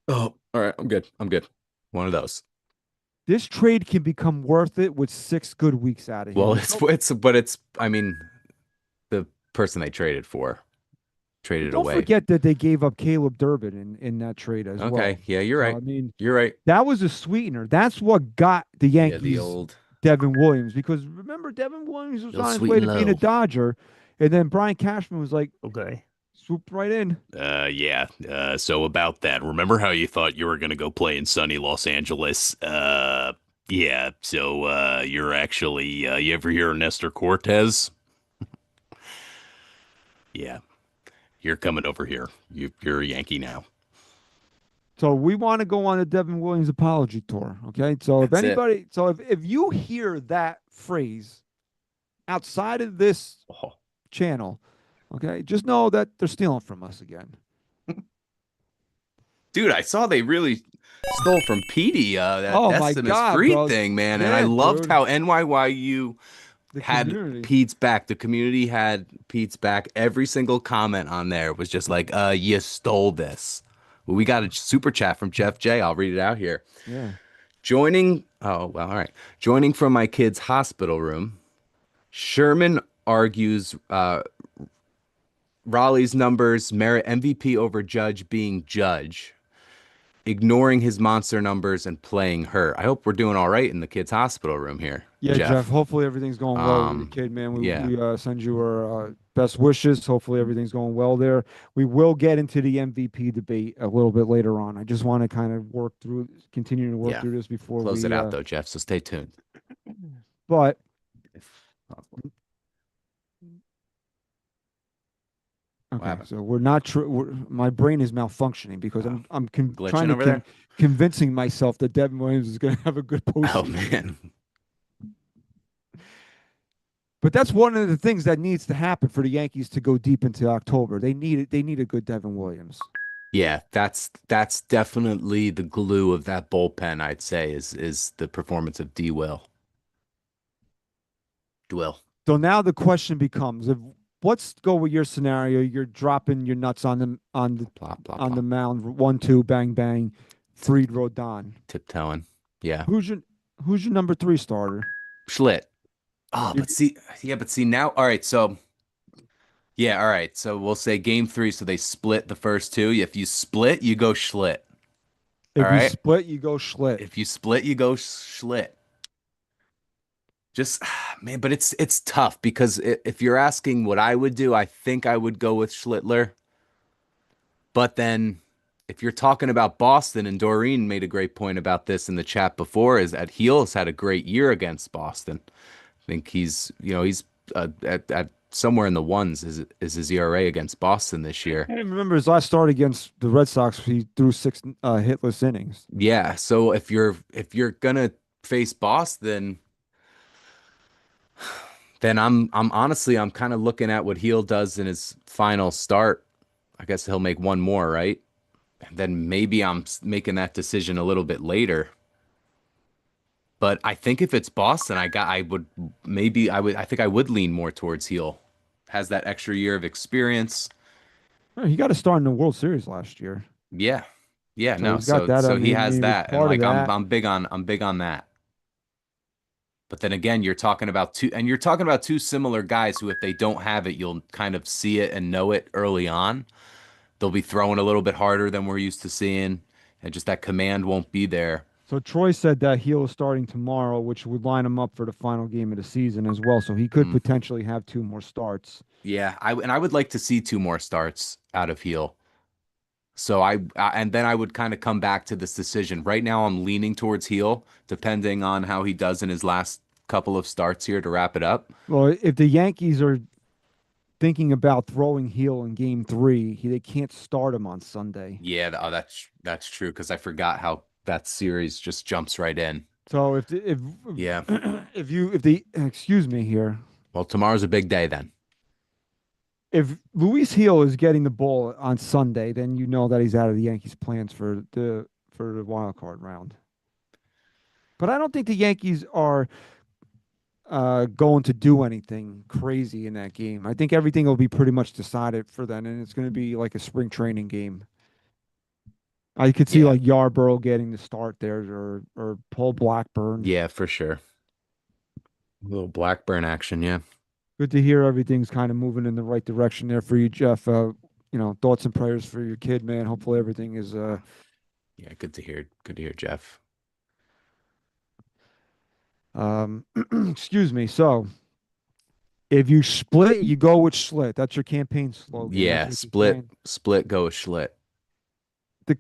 S4: oh, all right. I'm good. I'm good. One of those.
S3: This trade can become worth it with 6 good weeks out of here.
S4: Well, but it's. I mean, the person they traded for traded
S3: Don't
S4: away.
S3: forget that they gave up Caleb Durbin in that trade as well.
S4: Okay. Yeah, you're
S3: So,
S4: right.
S3: I mean,
S4: You're right.
S3: that was a sweetener. That's what got the
S4: Yeah,
S3: Yankees
S4: the old
S3: Devin Williams because remember Devin Williams was
S4: old
S3: on his
S4: sweet
S3: way
S4: and
S3: to being a
S4: low.
S3: Dodger, and then Brian Cashman was like
S1: Okay.
S3: swooped right in.
S5: Yeah. So about that, remember how you thought you were gonna go play in sunny Los Angeles? Yeah. So, you're actually, you ever hear of Nestor Cortez? Yeah. You're coming over here. You're a Yankee now.
S3: So we want to go on the Devin Williams apology tour. Okay. So if
S4: That's it.
S3: anybody, so if you hear that phrase outside of this
S5: Oh,
S3: channel, okay, just know that they're stealing from us again.
S4: Dude, I saw they really stole from Petey that
S3: Oh my
S4: Decimus
S3: God,
S4: Freed
S3: bro.
S4: thing, man. And I
S3: Yeah,
S4: loved
S3: dude.
S4: how NYYU
S3: The
S4: had
S3: community.
S4: Pete's back. The community had Pete's back. Every single comment on there was just like, you stole this. Well, we got a super chat from Jeff J. I'll read it out here.
S3: Yeah.
S4: Well, all right. Joining from my kid's hospital room, Sherman argues Raleigh's numbers merit MVP over Judge being Judge, ignoring his monster numbers and playing hurt. I hope we're doing all right in the kid's hospital room here.
S3: Yeah, Jeff. Hopefully everything's going well with the kid, man.
S4: Yeah.
S3: We send you our best wishes. Hopefully everything's going well there. We will get into the MVP debate a little bit later on. I just want to kind of continue to work
S4: Yeah.
S3: through this before
S4: Close
S3: we
S4: it out though, Jeff. So stay tuned.
S3: But
S4: If possible.
S3: okay,
S4: happened?
S3: so we're not true. My brain is malfunctioning because I'm
S4: Glitching
S3: trying to
S4: over there?
S3: convincing myself that Devin Williams is going to have a good postseason.
S4: Oh man.
S3: But that's one of the things that needs to happen for the Yankees to go deep into October. They need it. They need a good Devin Williams.
S4: Yeah, that's definitely the glue of that bullpen, I'd say, is the performance of D Will. Dwill.
S3: So now the question becomes: if let's go with your scenario. You're dropping your nuts on the
S4: Plop, plop,
S3: on the
S4: plop.
S3: mound. 1-2, bang bang. Freed Rodon.
S4: Tiptoeing. Yeah.
S3: Who's your Who's your number three starter?
S4: Schlitt. Oh,
S3: You,
S4: but see, yeah, but see now. All right, so yeah, all right. So we'll say game three. So they split the first two. If you split, you go Schlitt. All
S3: if you
S4: right.
S3: split, you go Schlitt.
S4: If you split, you go Schlitt. Just man, but it's tough because if you're asking what I would do, I think I would go with Schlittler. But then if you're talking about Boston, and Doreen made a great point about this in the chat before, is that Heel has had a great year against Boston. I think he's at somewhere in the ones is his ERA against Boston this year.
S3: I remember his last start against the Red Sox. He threw six hitless innings.
S4: Yeah, so if you're gonna face Boston, then I'm honestly I'm kind of looking at what Heel does in his final start. I guess he'll make one more, right? And then maybe making that decision a little bit later. But I think if it's Boston, I think I would lean more towards Heel. Has that extra year of experience.
S3: He got a start in the World Series last year,
S4: Yeah. Yeah,
S3: so
S4: no.
S3: he's got
S4: So
S3: that. I
S4: so he
S3: mean,
S4: has
S3: he was
S4: that. And
S3: part of
S4: like I'm
S3: that.
S4: I'm big on that. But then again, you're talking about two similar guys who if they don't have it, you'll kind of see it and know it early on. They'll be throwing a little bit harder than we're used to seeing, and just that command won't be there.
S3: So Troy said that Heel is starting tomorrow, which would line him up for the final game of the season as well. So he could
S4: Mm.
S3: potentially have two more starts.
S4: Yeah, I would like to see two more starts out of Heel. So and then I would kind of come back to this decision. Right now, I'm leaning towards Heel, depending on how he does in his last couple of starts here to wrap it up.
S3: Well, if the Yankees are thinking about throwing Heel in Game 3, they can't start him on Sunday.
S4: Yeah, that's true because I forgot how that series just jumps right in.
S3: So
S4: Yeah.
S3: if the excuse me here,
S4: Well, tomorrow's a big day then.
S3: if Luis Heel is getting the ball on Sunday, then you know that he's out of the Yankees' plans for the wild card round. But I don't think the Yankees are going to do anything crazy in that game. I think everything will be pretty much decided for them, and it's going to be like a spring training game. I could see
S4: Yeah.
S3: like Yarborough getting the start there, or Paul Blackburn.
S4: Yeah, for sure. A little Blackburn action, yeah.
S3: Good to hear everything's kind of moving in the right direction there for you, Jeff. Thoughts and prayers for your kid, man. Hopefully everything is
S4: Yeah, good to hear. Good to hear, Jeff.
S3: um excuse me. So if you split, you go with Schlitt. That's your campaign slogan. That's
S4: Yeah,
S3: what you're
S4: split
S3: saying.
S4: split go with Schlitt.
S3: The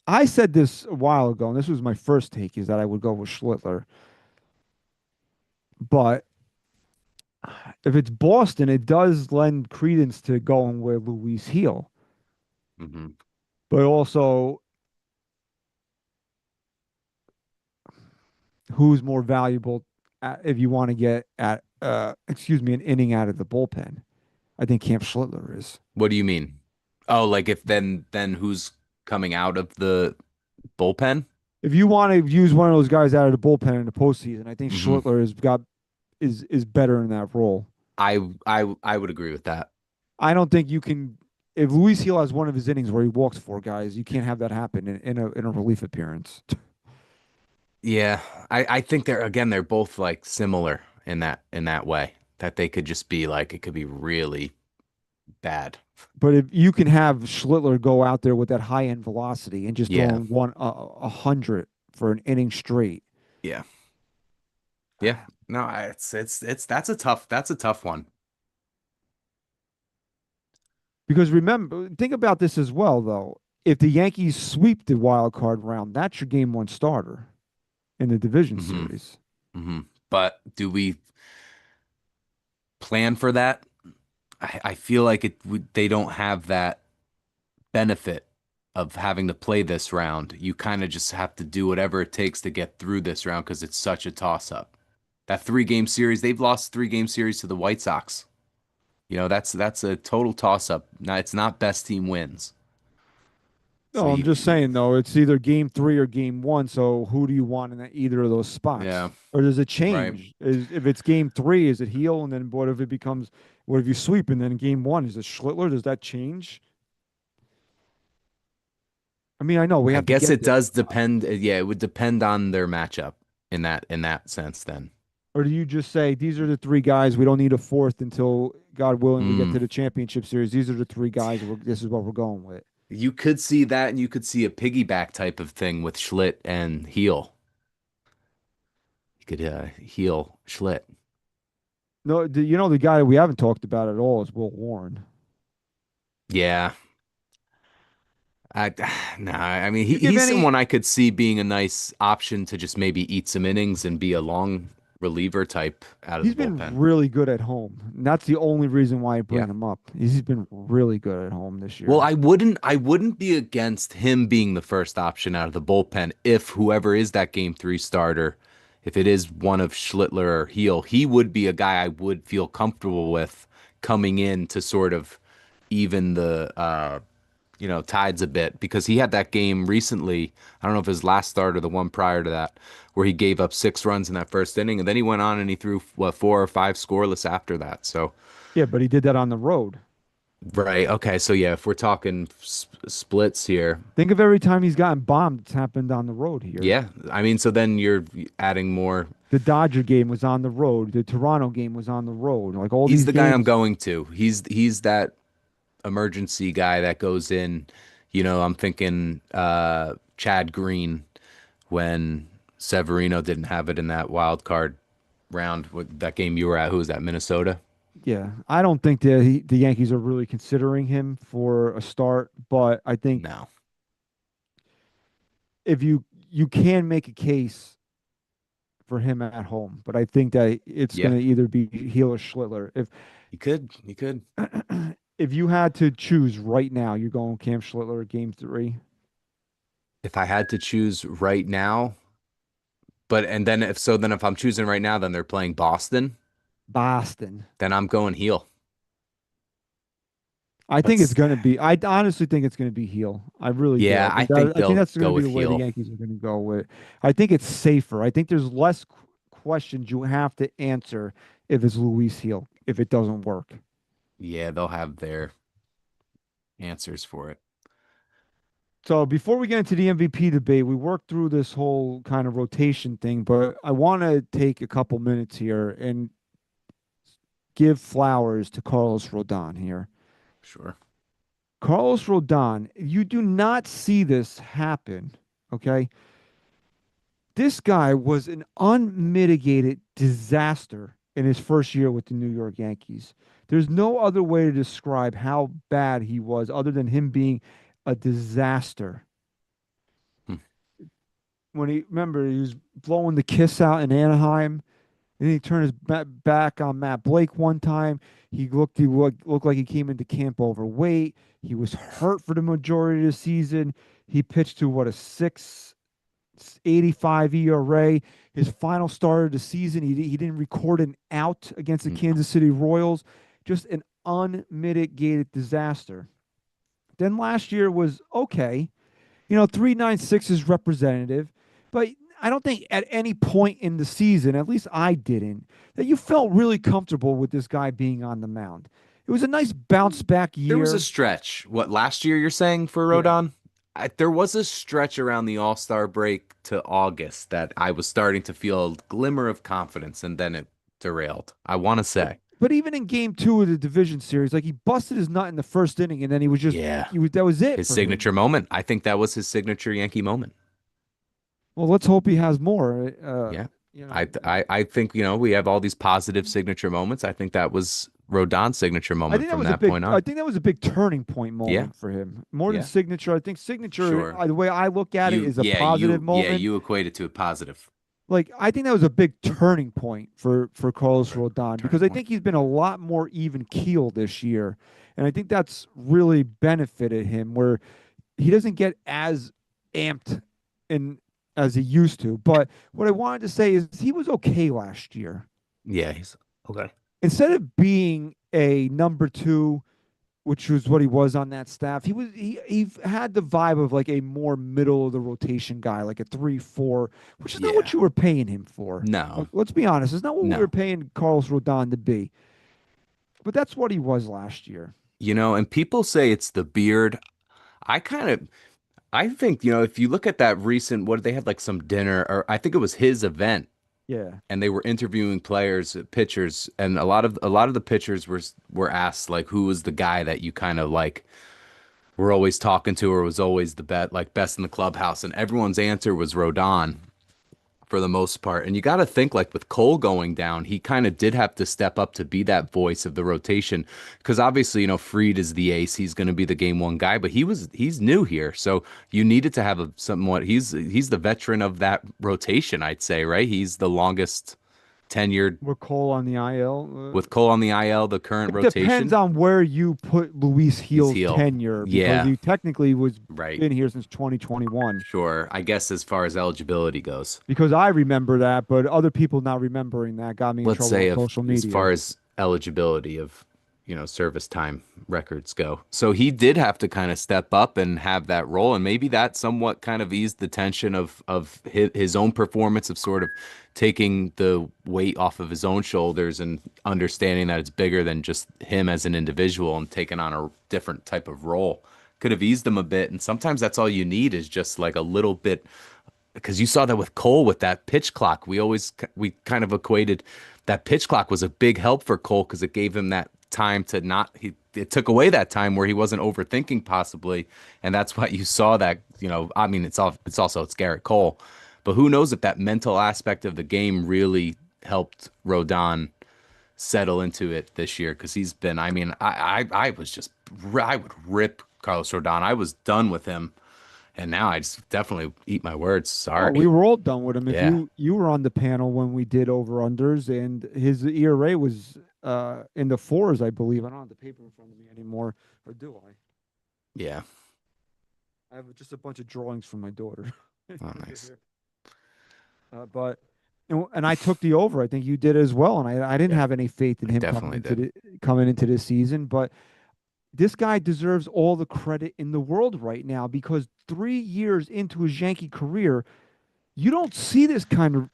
S3: I said this a while ago, and this was my first take, is that I would go with Schlittler. But if it's Boston, it does lend credence to going with Luis Heel.
S4: Hmm.
S3: But also, who's more valuable if you want to get an inning out of the bullpen? I think Camp Schlittler is.
S4: What do you mean? Oh, like if then who's coming out of the bullpen?
S3: If you want to use one of those guys out of the bullpen in the postseason, I think
S4: Hmm.
S3: Schlittler is better in that role.
S4: I would agree with that.
S3: I don't think you can. If Luis Heel has one of his innings where he walks four guys, you can't have that happen in a relief appearance.
S4: Yeah, I think they're both like similar in that way that they could just be like it could be really bad.
S3: But if you can have Schlittler go out there with that high end velocity and just
S4: Yeah,
S3: throwing 100 for an inning straight,
S4: yeah, yeah. No, it's that's a tough one.
S3: because remember, think about this as well, though. If the Yankees sweep the wild card round, that's your game one starter in the division
S4: Hmm.
S3: series.
S4: Hmm. But do we plan for that? I feel like they don't have that benefit of having to play this round. You kind of just have to do whatever it takes to get through this round because it's such a toss up. That 3 game series, they've lost 3 game series to the White Sox. That's a total toss up. Now it's not best team wins. So
S3: No, I'm just saying though, it's either game three or game one. So who do you want in either of those
S4: yeah,
S3: spots? Or does it
S4: right.
S3: change? If it's game three, is it Heel? And then what if it becomes, what if you sweep and then game one, is it Schlittler? Does that change? I mean, I know we
S4: I
S3: have to
S4: guess
S3: get
S4: it
S3: there,
S4: does depend. Yeah, it would depend on their matchup in that sense then.
S3: or do you just say these are the three guys? We don't need a fourth until God willing we get
S4: Mm.
S3: to the championship series. These are the three guys. This is what we're going with.
S4: You could see that, and you could see a piggyback type of thing with Schlitt and Heel. You could Heel Schlitt.
S3: No, the guy that we haven't talked about at all is Will Warren.
S4: Yeah, I nah. I mean,
S3: You give
S4: he's
S3: any
S4: someone I could see being a nice option to just maybe eat some innings and be a long reliever type out of the
S3: He's been
S4: bullpen.
S3: really good at home. And that's the only reason why I
S4: Yeah.
S3: bring him up. He's been really good at home this
S4: Well,
S3: year.
S4: I wouldn't be against him being the first option out of the bullpen if whoever is that game three starter, if it is one of Schlittler or Heel, he would be a guy I would feel comfortable with coming in to sort of even the tides a bit because he had that game recently. I don't know if his last start or the one prior to that, where he gave up 6 runs in that first inning, and then he went on and he threw what 4 or 5 scoreless after that. So
S3: Yeah, but he did that on the road.
S4: right. Okay. So yeah, if we're talking splits here,
S3: Think of every time he's gotten bombed, it's happened on the road here.
S4: yeah. I mean, so then you're adding more.
S3: The Dodger game was on the road. The Toronto game was on the road. Like all
S4: He's
S3: these
S4: the guy I'm
S3: games.
S4: going to. He's that emergency guy that goes in. I'm thinking Chad Green when Severino didn't have it in that wild card round. That game you were at? Who was that? Minnesota?
S3: Yeah, I don't think the Yankees are really considering him for a start, but I think
S4: No.
S3: if you can make a case for him at home, but I think that it's
S4: Yeah.
S3: going to either be Heel or Schlittler. If
S4: You could. You could.
S3: if you had to choose right now, you're going Cam Schlittler game three.
S4: If I had to choose right now, but and then if so, then if I'm choosing right now, then they're playing Boston.
S3: Boston.
S4: Then I'm going heel.
S3: I think it's
S4: Let's.
S3: going to be. I honestly think it's going to be Heel. I really do.
S4: Yeah, I think
S3: I think
S4: they'll
S3: that's going
S4: go
S3: to be
S4: with
S3: the way the
S4: heel.
S3: Yankees are going to go with. I think it's safer. I think there's less questions you have to answer if it's Luis Heel if it doesn't work.
S4: Yeah, they'll have their answers for it.
S3: So before we get into the MVP debate, we worked through this whole kind of rotation thing, but I want to take a couple minutes here and give flowers to Carlos Rodon here.
S4: Sure.
S3: Carlos Rodon, you do not see this happen, okay? This guy was an unmitigated disaster in his first year with the New York Yankees. There's no other way to describe how bad he was other than him being a disaster.
S4: Hmm.
S3: When remember, he was blowing the kiss out in Anaheim. Then he turned his back on Matt Blake one time. He looked like he came into camp overweight. He was hurt for the majority of the season. He pitched to what a 6.85 ERA. His final start of the season, he didn't record an out against the
S4: No.
S3: Kansas City Royals. Just an unmitigated disaster. Then last year was okay. 396 is representative, but I don't think at any point in the season, at least I didn't, that you felt really comfortable with this guy being on the mound. It was a nice bounce back
S4: There was a
S3: year.
S4: stretch. What last year you're saying for
S3: Yeah.
S4: Rodon? There was a stretch around the All-Star break to August that I was starting to feel a glimmer of confidence, and then it derailed. I want to
S3: But,
S4: say,
S3: but even in game two of the division series, like he busted his nut in the first inning and then he was just,
S4: yeah,
S3: that was it
S4: his
S3: for him.
S4: signature moment. I think that was his signature Yankee moment.
S3: Well, let's hope he has more.
S4: Yeah.
S3: You know,
S4: I think, we have all these positive signature moments. I think that was Rodon's signature
S3: I
S4: moment
S3: think that
S4: from
S3: was a
S4: that
S3: big.
S4: point
S3: I
S4: on.
S3: think that was a big turning point
S4: Yeah.
S3: moment for him. More than
S4: Yeah.
S3: signature, I think signature.
S4: Sure.
S3: The way I look at it
S4: You,
S3: is a
S4: yeah,
S3: positive moment.
S4: you equate it to a positive
S3: Like I think that was a big turning point for Carlos
S4: turn,
S3: Rodon
S4: turning
S3: because I
S4: point.
S3: think he's been a lot more even keel this year, and I think that's really benefited him where he doesn't get as amped and as he used to. But what I wanted to say is he was okay last year.
S4: Yeah, he's
S1: Okay.
S3: Instead of being a number two, which was what he was on that staff, he had the vibe of like a more middle of the rotation guy, like a 3-4, which is not what
S4: yeah.
S3: you were paying him for.
S4: No,
S3: Let's be honest, it's not what we were
S4: no.
S3: paying Carlos Rodon to be. But that's what he was last year.
S4: And people say it's the beard. I kind of I think, if you look at that recent, what they had like some dinner, or I think it was his event,
S3: Yeah.
S4: and they were interviewing players, pitchers, and a lot of the pitchers were asked like who was the guy that you kind of like were always talking to or was always the best in the clubhouse, and everyone's answer was Rodon for the most part. And you got to think like with Cole going down, he kind of did have to step up to be that voice of the rotation because obviously, Fried is the ace. He's going to be the game one guy, but he's new here. So you needed to have a somewhat he's the veteran of that rotation, I'd say, right? He's the longest tenured
S3: We're Cole on the IL.
S4: with Cole on the IL, the current
S3: It depends
S4: rotation.
S3: on where you put Luis
S4: He's
S3: Heal's
S4: heel.
S3: tenure because
S4: Yeah,
S3: he technically was
S4: right.
S3: been here since 2021.
S4: Sure. I guess as far as eligibility goes.
S3: Because I remember that, but other people not remembering that got me in
S4: Let's
S3: trouble on
S4: say
S3: social
S4: as
S3: media.
S4: far as eligibility of service time records go. So he did have to kind of step up and have that role, and maybe that somewhat kind of eased the tension of his own performance of sort of taking the weight off of his own shoulders and understanding that it's bigger than just him as an individual and taking on a different type of role. Could have eased him a bit, and sometimes that's all you need is just like a little bit because you saw that with Cole with that pitch clock. We kind of equated that pitch clock was a big help for Cole because it gave him that time to not it took away that time where he wasn't overthinking possibly, and that's why you saw that. I mean, it's Garrett Cole, but who knows if that mental aspect of the game really helped Rodon settle into it this year because he's been. I mean, I was just I would rip Carlos Rodon. I was done with him. And now I just definitely eat my words.
S3: Oh, we
S4: Sorry.
S3: were all done with him. If
S4: Yeah.
S3: you were on the panel when we did over unders, and his ERA was in the fours, I believe. I don't have the paper in front of me anymore, or do I?
S4: Yeah.
S3: I have just a bunch of drawings from my daughter.
S4: Oh, nice.
S3: But and I took the over. I think you did as well, and I didn't
S4: Yeah.
S3: have any faith in
S4: I
S3: him
S4: definitely did.
S3: coming into this season. But this guy deserves all the credit in the world right now because 3 years into his Yankee career, you don't see this kind of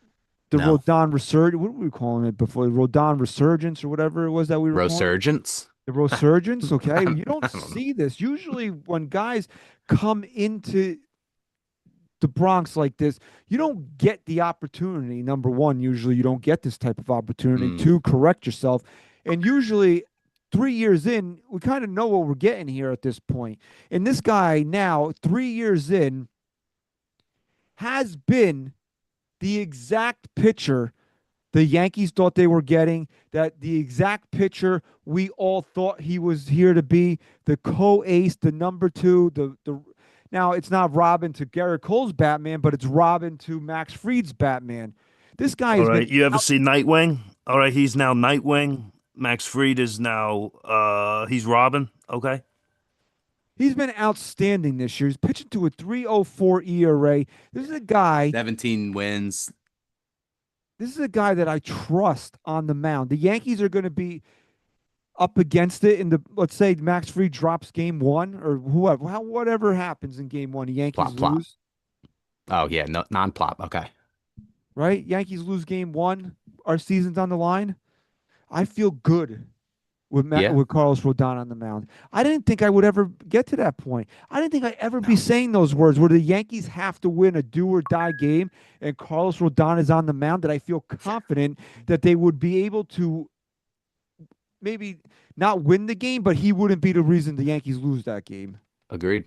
S3: the
S4: No.
S3: Rodon resurgence. What were we calling it before? The Rodon resurgence or whatever it was that we were calling it?
S4: Resurgence?
S3: The resurgence. Okay,
S4: I
S3: you don't
S4: don't know.
S3: see this usually when guys come into the Bronx like this. You don't get the opportunity. Number one, usually you don't get this type of opportunity
S4: Mm,
S3: to correct yourself, and usually 3 years in, we kind of know what we're getting here at this point. And this guy now, 3 years in, has been the exact pitcher the Yankees thought they were getting, that the exact pitcher we all thought he was here to be, the co-ace, the number two, the now it's not Robin to Garrett Cole's Batman, but it's Robin to Max Fried's Batman. This guy
S1: All
S3: has been
S1: right. You ever see Nightwing? All right, he's now Nightwing. Max Fried is now he's Robin. Okay.
S3: he's been outstanding this year. He's pitching to a 3.04 ERA. This is a guy
S4: 17 wins.
S3: This is a guy that I trust on the mound. The Yankees are going to be up against it in the, let's say Max Fried drops game one or whoever, whatever happens in game one, the Yankees
S4: Plop, plop.
S3: lose,
S4: Oh, yeah. No, non-plop. Okay.
S3: right? Yankees lose game one. Our season's on the line. I feel good
S4: Yeah.
S3: with Carlos Rodon on the mound. I didn't think I would ever get to that point. I didn't think I'd ever be
S4: No.
S3: saying those words where the Yankees have to win a do or die game and Carlos Rodon is on the mound, that I feel confident that they would be able to maybe not win the game, but he wouldn't be the reason the Yankees lose that game.
S4: Agreed.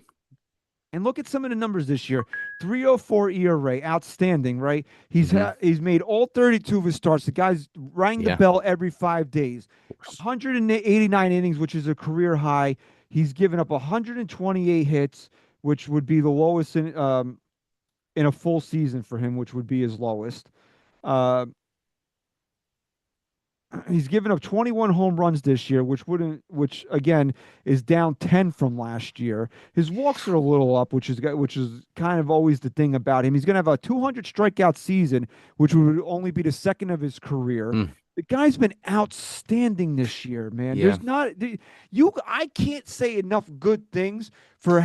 S3: And look at some of the numbers this year. 3.04 ERA, outstanding, right?
S4: Mhm.
S3: He's made all 32 of his starts. The guy's rang the
S4: Yeah.
S3: bell every 5 days. 189 innings, which is a career high. He's given up 128 hits, which would be the lowest in a full season for him, which would be his lowest. Uh, he's given up 21 home runs this year, which again is down 10 from last year. His walks are a little up, which is kind of always the thing about him. He's going to have a 200 strikeout season, which would only be the second of his career.
S4: Mm.
S3: The guy's been outstanding this year, man.
S4: Yeah.
S3: There's not I can't say enough good things for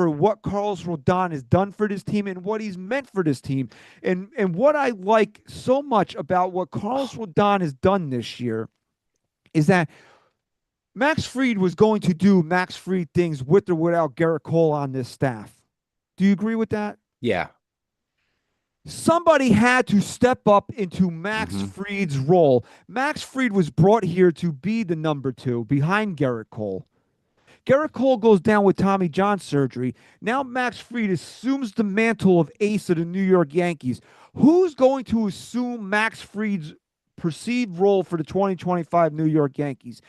S3: what Carlos Rodon has done for this team and what he's meant for this team. And what I like so much about what Carlos Rodon has done this year is that Max Fried was going to do Max Fried things with or without Garrett Cole on this staff. Do you agree with that?
S4: Yeah.
S3: Somebody had to step up into Max
S4: Hmm.
S3: Fried's role. Max Fried was brought here to be the number two behind Garrett Cole. Garrett Cole goes down with Tommy John surgery. Now Max Fried assumes the mantle of ace of the New York Yankees. Who's going to assume Max Fried's perceived role for the 2025 New York Yankees?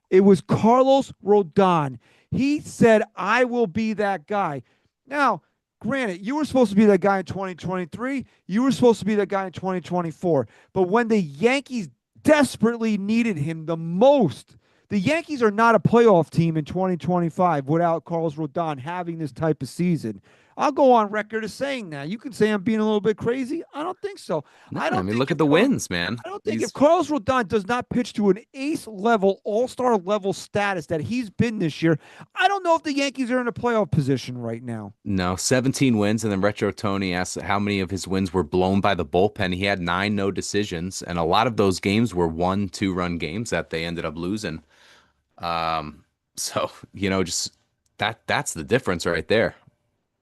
S3: It was Carlos Rodon. He said, I will be that guy. Now, granted, you were supposed to be that guy in 2023. You were supposed to be that guy in 2024. But when the Yankees desperately needed him the most, the Yankees are not a playoff team in 2025 without Carlos Rodon having this type of season. I'll go on record as saying that. You can say I'm being a little bit crazy. I don't think so.
S4: No,
S3: I
S4: I
S3: don't
S4: mean,
S3: think
S4: look
S3: if
S4: at the wins, man.
S3: I don't think if
S4: He's
S3: Carlos Rodon does not pitch to an ace level, all star level status that he's been this year, I don't know if the Yankees are in a playoff position right now.
S4: no 17 wins, and then Retro Tony asked how many of his wins were blown by the bullpen. He had nine no decisions, and a lot of those games were 1, 2 run games that they ended up losing. Um, so just that's the difference right there.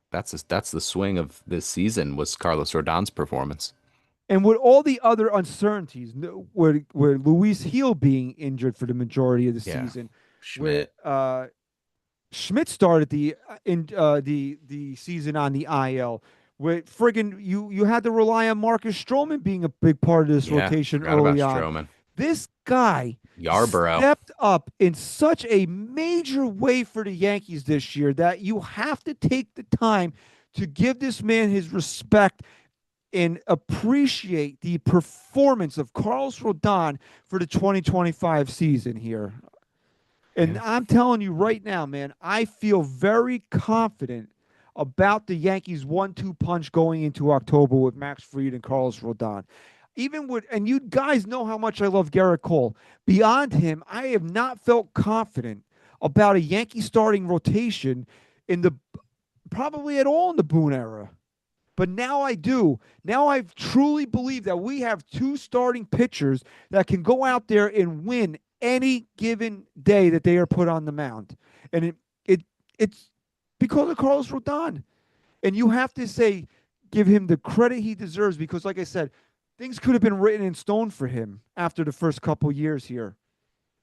S4: That's the swing of this season was Carlos Rodon's performance.
S3: And with all the other uncertainties, with Luis Heel being injured for the majority of the
S4: Yeah,
S3: season, with
S4: Schmidt.
S3: Schmidt started the season on the IL. With friggin' you had to rely on Marcus Stroman being a big part of this
S4: Yeah,
S3: rotation
S4: forgot about
S3: early on.
S4: Stroman.
S3: This guy
S4: Yarborough.
S3: stepped up in such a major way for the Yankees this year that you have to take the time to give this man his respect and appreciate the performance of Carlos Rodon for the 2025 season here. And
S4: Yeah.
S3: I'm telling you right now, man, I feel very confident about the Yankees 1-2 punch going into October with Max Fried and Carlos Rodon. Even with, and you guys know how much I love Garrett Cole. Beyond him, I have not felt confident about a Yankee starting rotation in the probably at all in the Boone era. But now I do. Now I truly believe that we have two starting pitchers that can go out there and win any given day that they are put on the mound. And it's because of Carlos Rodon. And you have to say, give him the credit he deserves because, like I said, things could have been written in stone for him after the first couple years here.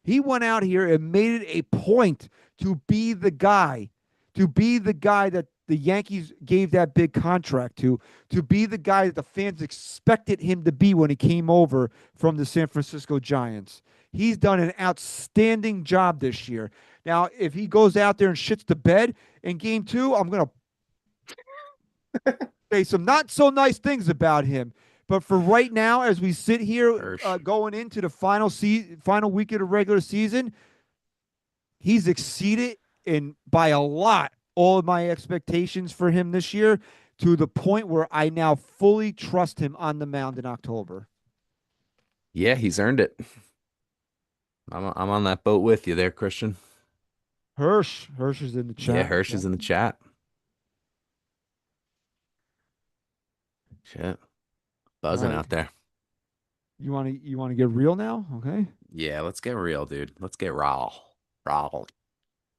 S3: He went out here and made it a point to be the guy that the Yankees gave that big contract to be the guy that the fans expected him to be when he came over from the San Francisco Giants. He's done an outstanding job this year. Now, if he goes out there and shits the bed in game two, I'm going to say some not so nice things about him. But for right now, as we sit here
S4: Hirsch.
S3: going into the final week of the regular season, he's exceeded in by a lot all of my expectations for him this year to the point where I now fully trust him on the mound in October.
S4: Yeah, he's earned it. I'm on that boat with you there, Christian.
S3: Hirsch is in the
S4: Yeah,
S3: chat.
S4: Hirsch is in the chat. Shit.
S3: All
S4: Buzzing
S3: right.
S4: out there.
S3: You want to get real now? Okay.
S4: Yeah, let's get real, dude. Let's get raw. Raw.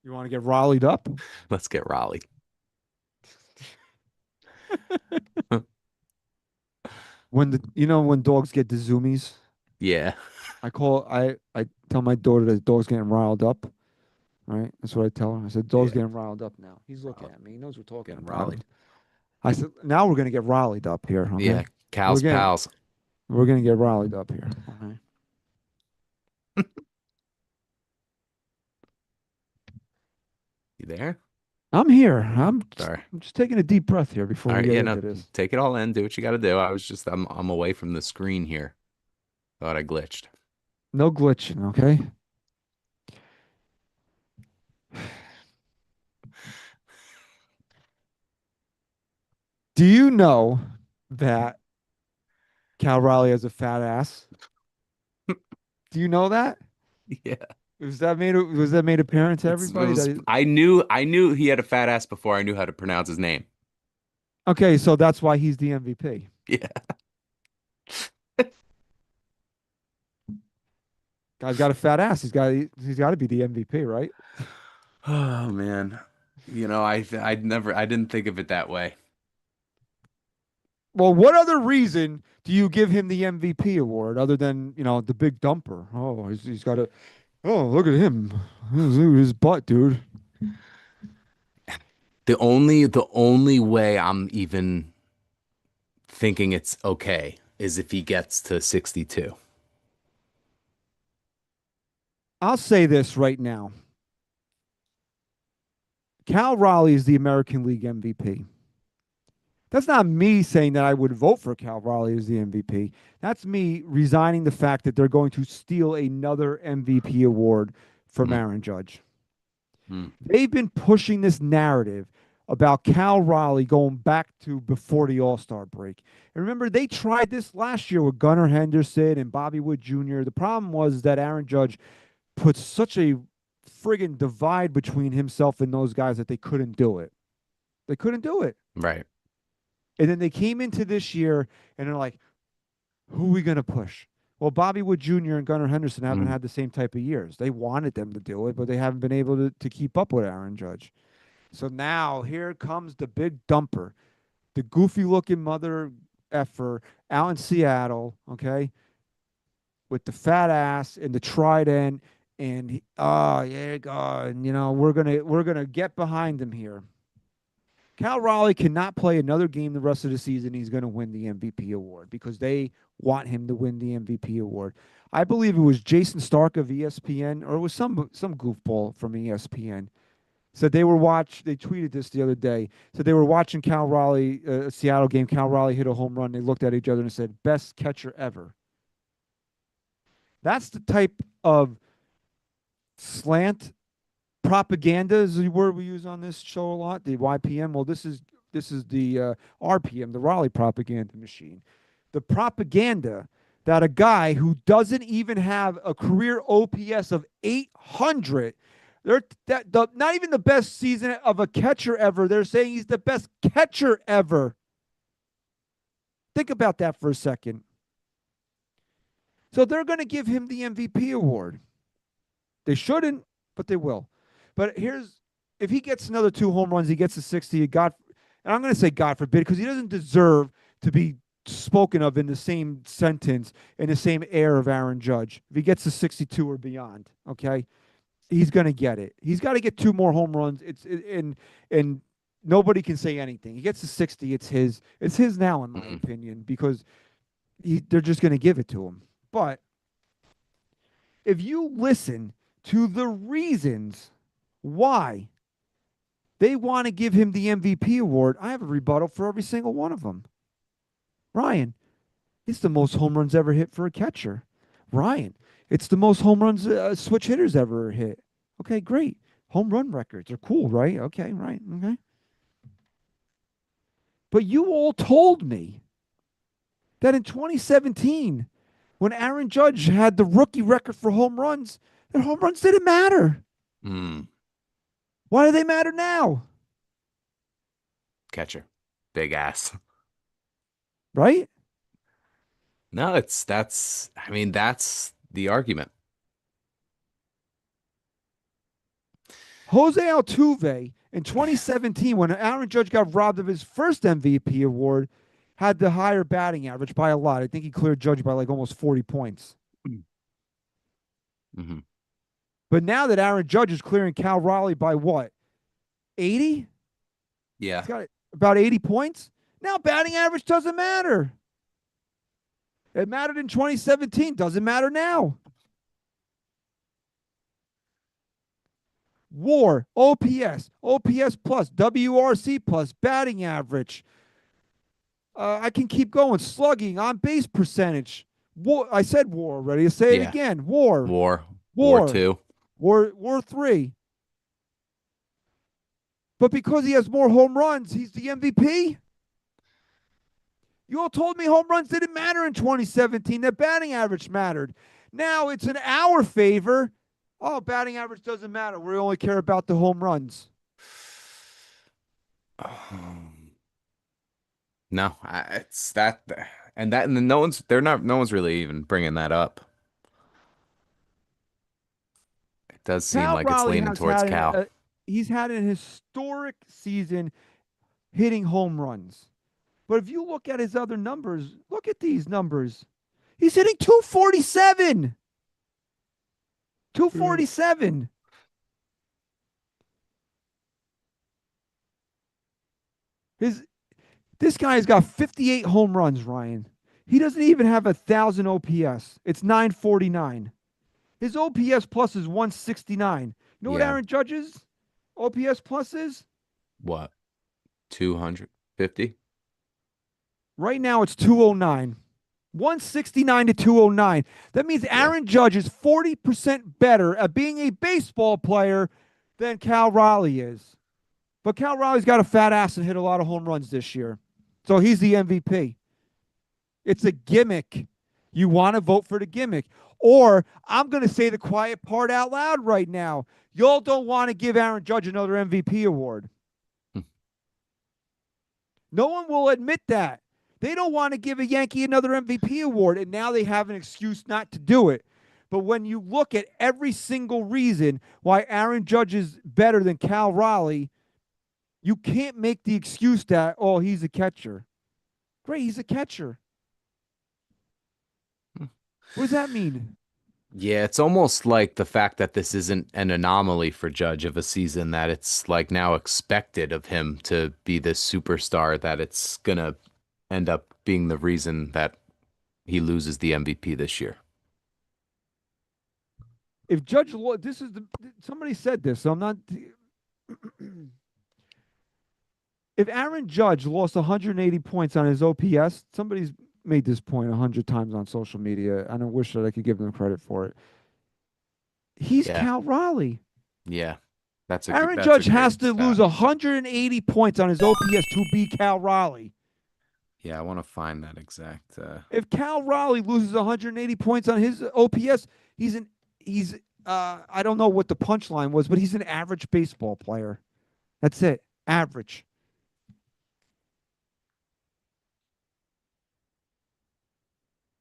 S3: You want to get rallied up?
S4: Let's get Raleigh.
S3: When dogs get the zoomies,
S4: Yeah.
S3: I tell my daughter that the dog's getting riled up. Right? That's what I tell her. I said, dog's
S4: Yeah.
S3: getting riled up now. He's looking
S4: Riled.
S3: at me. He knows we're talking
S4: Getting
S3: about
S4: rallied.
S3: him. I said, now we're gonna get rallied up here. Okay.
S4: Yeah. Cows,
S3: We're gonna
S4: pals.
S3: we're gonna get rallied up here. Okay.
S4: You there?
S3: I'm here.
S4: Sorry.
S3: I'm just taking a deep breath here before
S4: All
S3: we
S4: right.
S3: get
S4: Yeah,
S3: into
S4: no,
S3: this.
S4: take it all in. Do what you got to do. I'm away from the screen here. Thought I glitched.
S3: No glitching, okay? Do you know that Cal Raleigh has a fat ass? Do you know that?
S4: Yeah.
S3: Was that made apparent to everybody?
S4: I knew he had a fat ass before I knew how to pronounce his name.
S3: Okay, so that's why he's the MVP.
S4: Yeah.
S3: Guy's got a fat ass. He's got to be the MVP, right?
S4: Oh man. I didn't think of it that way.
S3: Well, what other reason do you give him the MVP award other than, the big dumper? Oh, he's got a, oh, look at him. Look at his butt, dude.
S4: The only way I'm even thinking it's okay is if he gets to 62.
S3: I'll say this right now. Cal Raleigh is the American League MVP. That's not me saying that I would vote for Cal Raleigh as the MVP. That's me resigning the fact that they're going to steal another MVP award from
S4: Mm,
S3: Aaron Judge.
S4: mm,
S3: They've been pushing this narrative about Cal Raleigh going back to before the All Star break. And remember, they tried this last year with Gunnar Henderson and Bobby Wood Jr. The problem was that Aaron Judge put such a friggin' divide between himself and those guys that they couldn't do it. They couldn't do it.
S4: right.
S3: And then they came into this year and they're like, who are we going to push? Well, Bobby Wood Jr. and Gunnar Henderson haven't
S4: Mm,
S3: had the same type of years. They wanted them to do it, but they haven't been able to keep up with Aaron Judge. So now here comes the big dumper, the goofy looking mother effer out in Seattle, okay, with the fat ass and the trident. And oh yeah, God, and, we're gonna get behind him here. Cal Raleigh cannot play another game the rest of the season. He's going to win the MVP award because they want him to win the MVP award. I believe it was Jason Stark of ESPN, or it was some goofball from ESPN. Said they were They tweeted this the other day. Said they were watching Cal Raleigh, a Seattle game. Cal Raleigh hit a home run. They looked at each other and said, "Best catcher ever." That's the type of slant propaganda is the word we use on this show a lot. The YPM. Well, this is the RPM, the Raleigh propaganda machine. The propaganda that a guy who doesn't even have a career OPS of 800, not even the best season of a catcher ever. They're saying he's the best catcher ever. Think about that for a second. So they're going to give him the MVP award. They shouldn't, but they will. But if he gets another 2 home runs, he gets a 60. And I'm going to say God forbid because he doesn't deserve to be spoken of in the same sentence in the same air of Aaron Judge. If he gets a 62 or beyond, okay, he's going to get it. He's got to get 2 more home runs. And nobody can say anything. He gets a 60. It's his. It's his now, in my
S4: mm.
S3: opinion, because they're just going to give it to him. But if you listen to the reasons why they want to give him the MVP award, I have a rebuttal for every single one of them. Ryan, it's the most home runs ever hit for a catcher. Ryan, it's the most home runs switch hitters ever hit. Okay, great. Home run records are cool, right? Okay, right. Okay. But you all told me that in 2017, when Aaron Judge had the rookie record for home runs, that home runs didn't matter.
S4: Mm.
S3: Why do they matter now?
S4: Catcher. Big ass.
S3: Right?
S4: No, that's the argument.
S3: Jose Altuve in 2017, when Aaron Judge got robbed of his first MVP award, had the higher batting average by a lot. I think he cleared Judge by like almost 40 points.
S4: Mm-hmm.
S3: But now that Aaron Judge is clearing Cal Raleigh by what? 80?
S4: Yeah.
S3: He's got about 80 points. Now batting average doesn't matter. It mattered in 2017. Doesn't matter now. WAR, OPS, OPS plus, WRC plus, batting average. I can keep going. Slugging, on base percentage. WAR, I said WAR already. I say it
S4: Yeah.
S3: again. WAR,
S4: War. War
S3: WAR,
S4: 2.
S3: WAR 3. But because he has more home runs, he's the MVP. You all told me home runs didn't matter in 2017. That batting average mattered. Now it's in our favor. Oh, batting average doesn't matter. We only care about the home runs.
S4: No, it's that, and then no one's really even bringing that up. It does seem
S3: Cal
S4: like it's
S3: Raleigh
S4: leaning
S3: has
S4: towards
S3: had
S4: Cal.
S3: he's had an historic season hitting home runs. But if you look at his other numbers, look at these numbers. He's hitting 247.
S4: Mm.
S3: 247. His This guy's got 58 home runs, Ryan. He doesn't even have 1,000 OPS. It's 949. His OPS plus is 169. You know what
S4: Yeah.
S3: Aaron Judge's OPS plus is?
S4: What? 250?
S3: Right now it's 209. 169 to 209. That means
S4: Yeah.
S3: Aaron Judge is 40% better at being a baseball player than Cal Raleigh is. But Cal Raleigh's got a fat ass and hit a lot of home runs this year. So he's the MVP. It's a gimmick. You want to vote for the gimmick. Or I'm going to say the quiet part out loud right now. Y'all don't want to give Aaron Judge another MVP award.
S4: Hmm.
S3: No one will admit that. They don't want to give a Yankee another MVP award, and now they have an excuse not to do it. But when you look at every single reason why Aaron Judge is better than Cal Raleigh, you can't make the excuse that, oh, he's a catcher. Great, he's a catcher. What does that mean?
S4: Yeah, it's almost like the fact that this isn't an anomaly for Judge of a season, that it's like now expected of him to be this superstar, that it's gonna end up being the reason that he loses the MVP this year.
S3: If Judge, this is the somebody said this, so I'm not. If Aaron Judge lost 180 points on his OPS, somebody's made this point 100 times on social media, and I wish that I could give them credit for it. He's
S4: Yeah,
S3: Cal Raleigh.
S4: yeah,
S3: Aaron
S4: that's a
S3: Judge has
S4: great
S3: to lose
S4: stat.
S3: 180 points on his OPS to beat Cal Raleigh.
S4: Yeah, I want to find that exact.
S3: If Cal Raleigh loses 180 points on his OPS, he's I don't know what the punchline was, but he's an average baseball player. That's it. Average.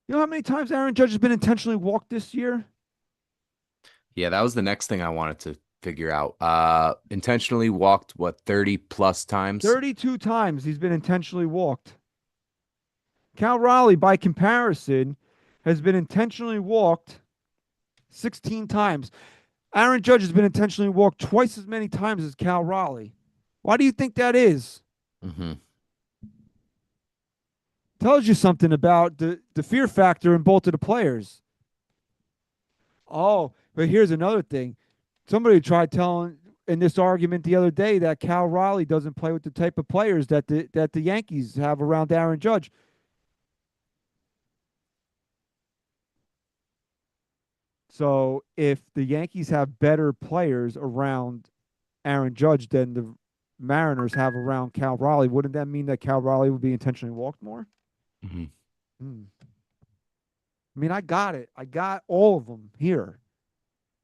S3: You know how many times Aaron Judge has been intentionally walked this year?
S4: Yeah, that was the next thing I wanted to figure out. Intentionally walked what 30 plus times?
S3: 32 times he's been intentionally walked. Cal Raleigh, by comparison, has been intentionally walked 16 times. Aaron Judge has been intentionally walked twice as many times as Cal Raleigh. Why do you think that is?
S4: Hmm.
S3: Tells you something about the fear factor in both of the players. Oh, but here's another thing. Somebody tried telling in this argument the other day that Cal Raleigh doesn't play with the type of players that the Yankees have around Aaron Judge. So if the Yankees have better players around Aaron Judge than the Mariners have around Cal Raleigh, wouldn't that mean that Cal Raleigh would be intentionally walked more?
S4: Hmm.
S3: Hmm. I mean, I got it. I got all of them here.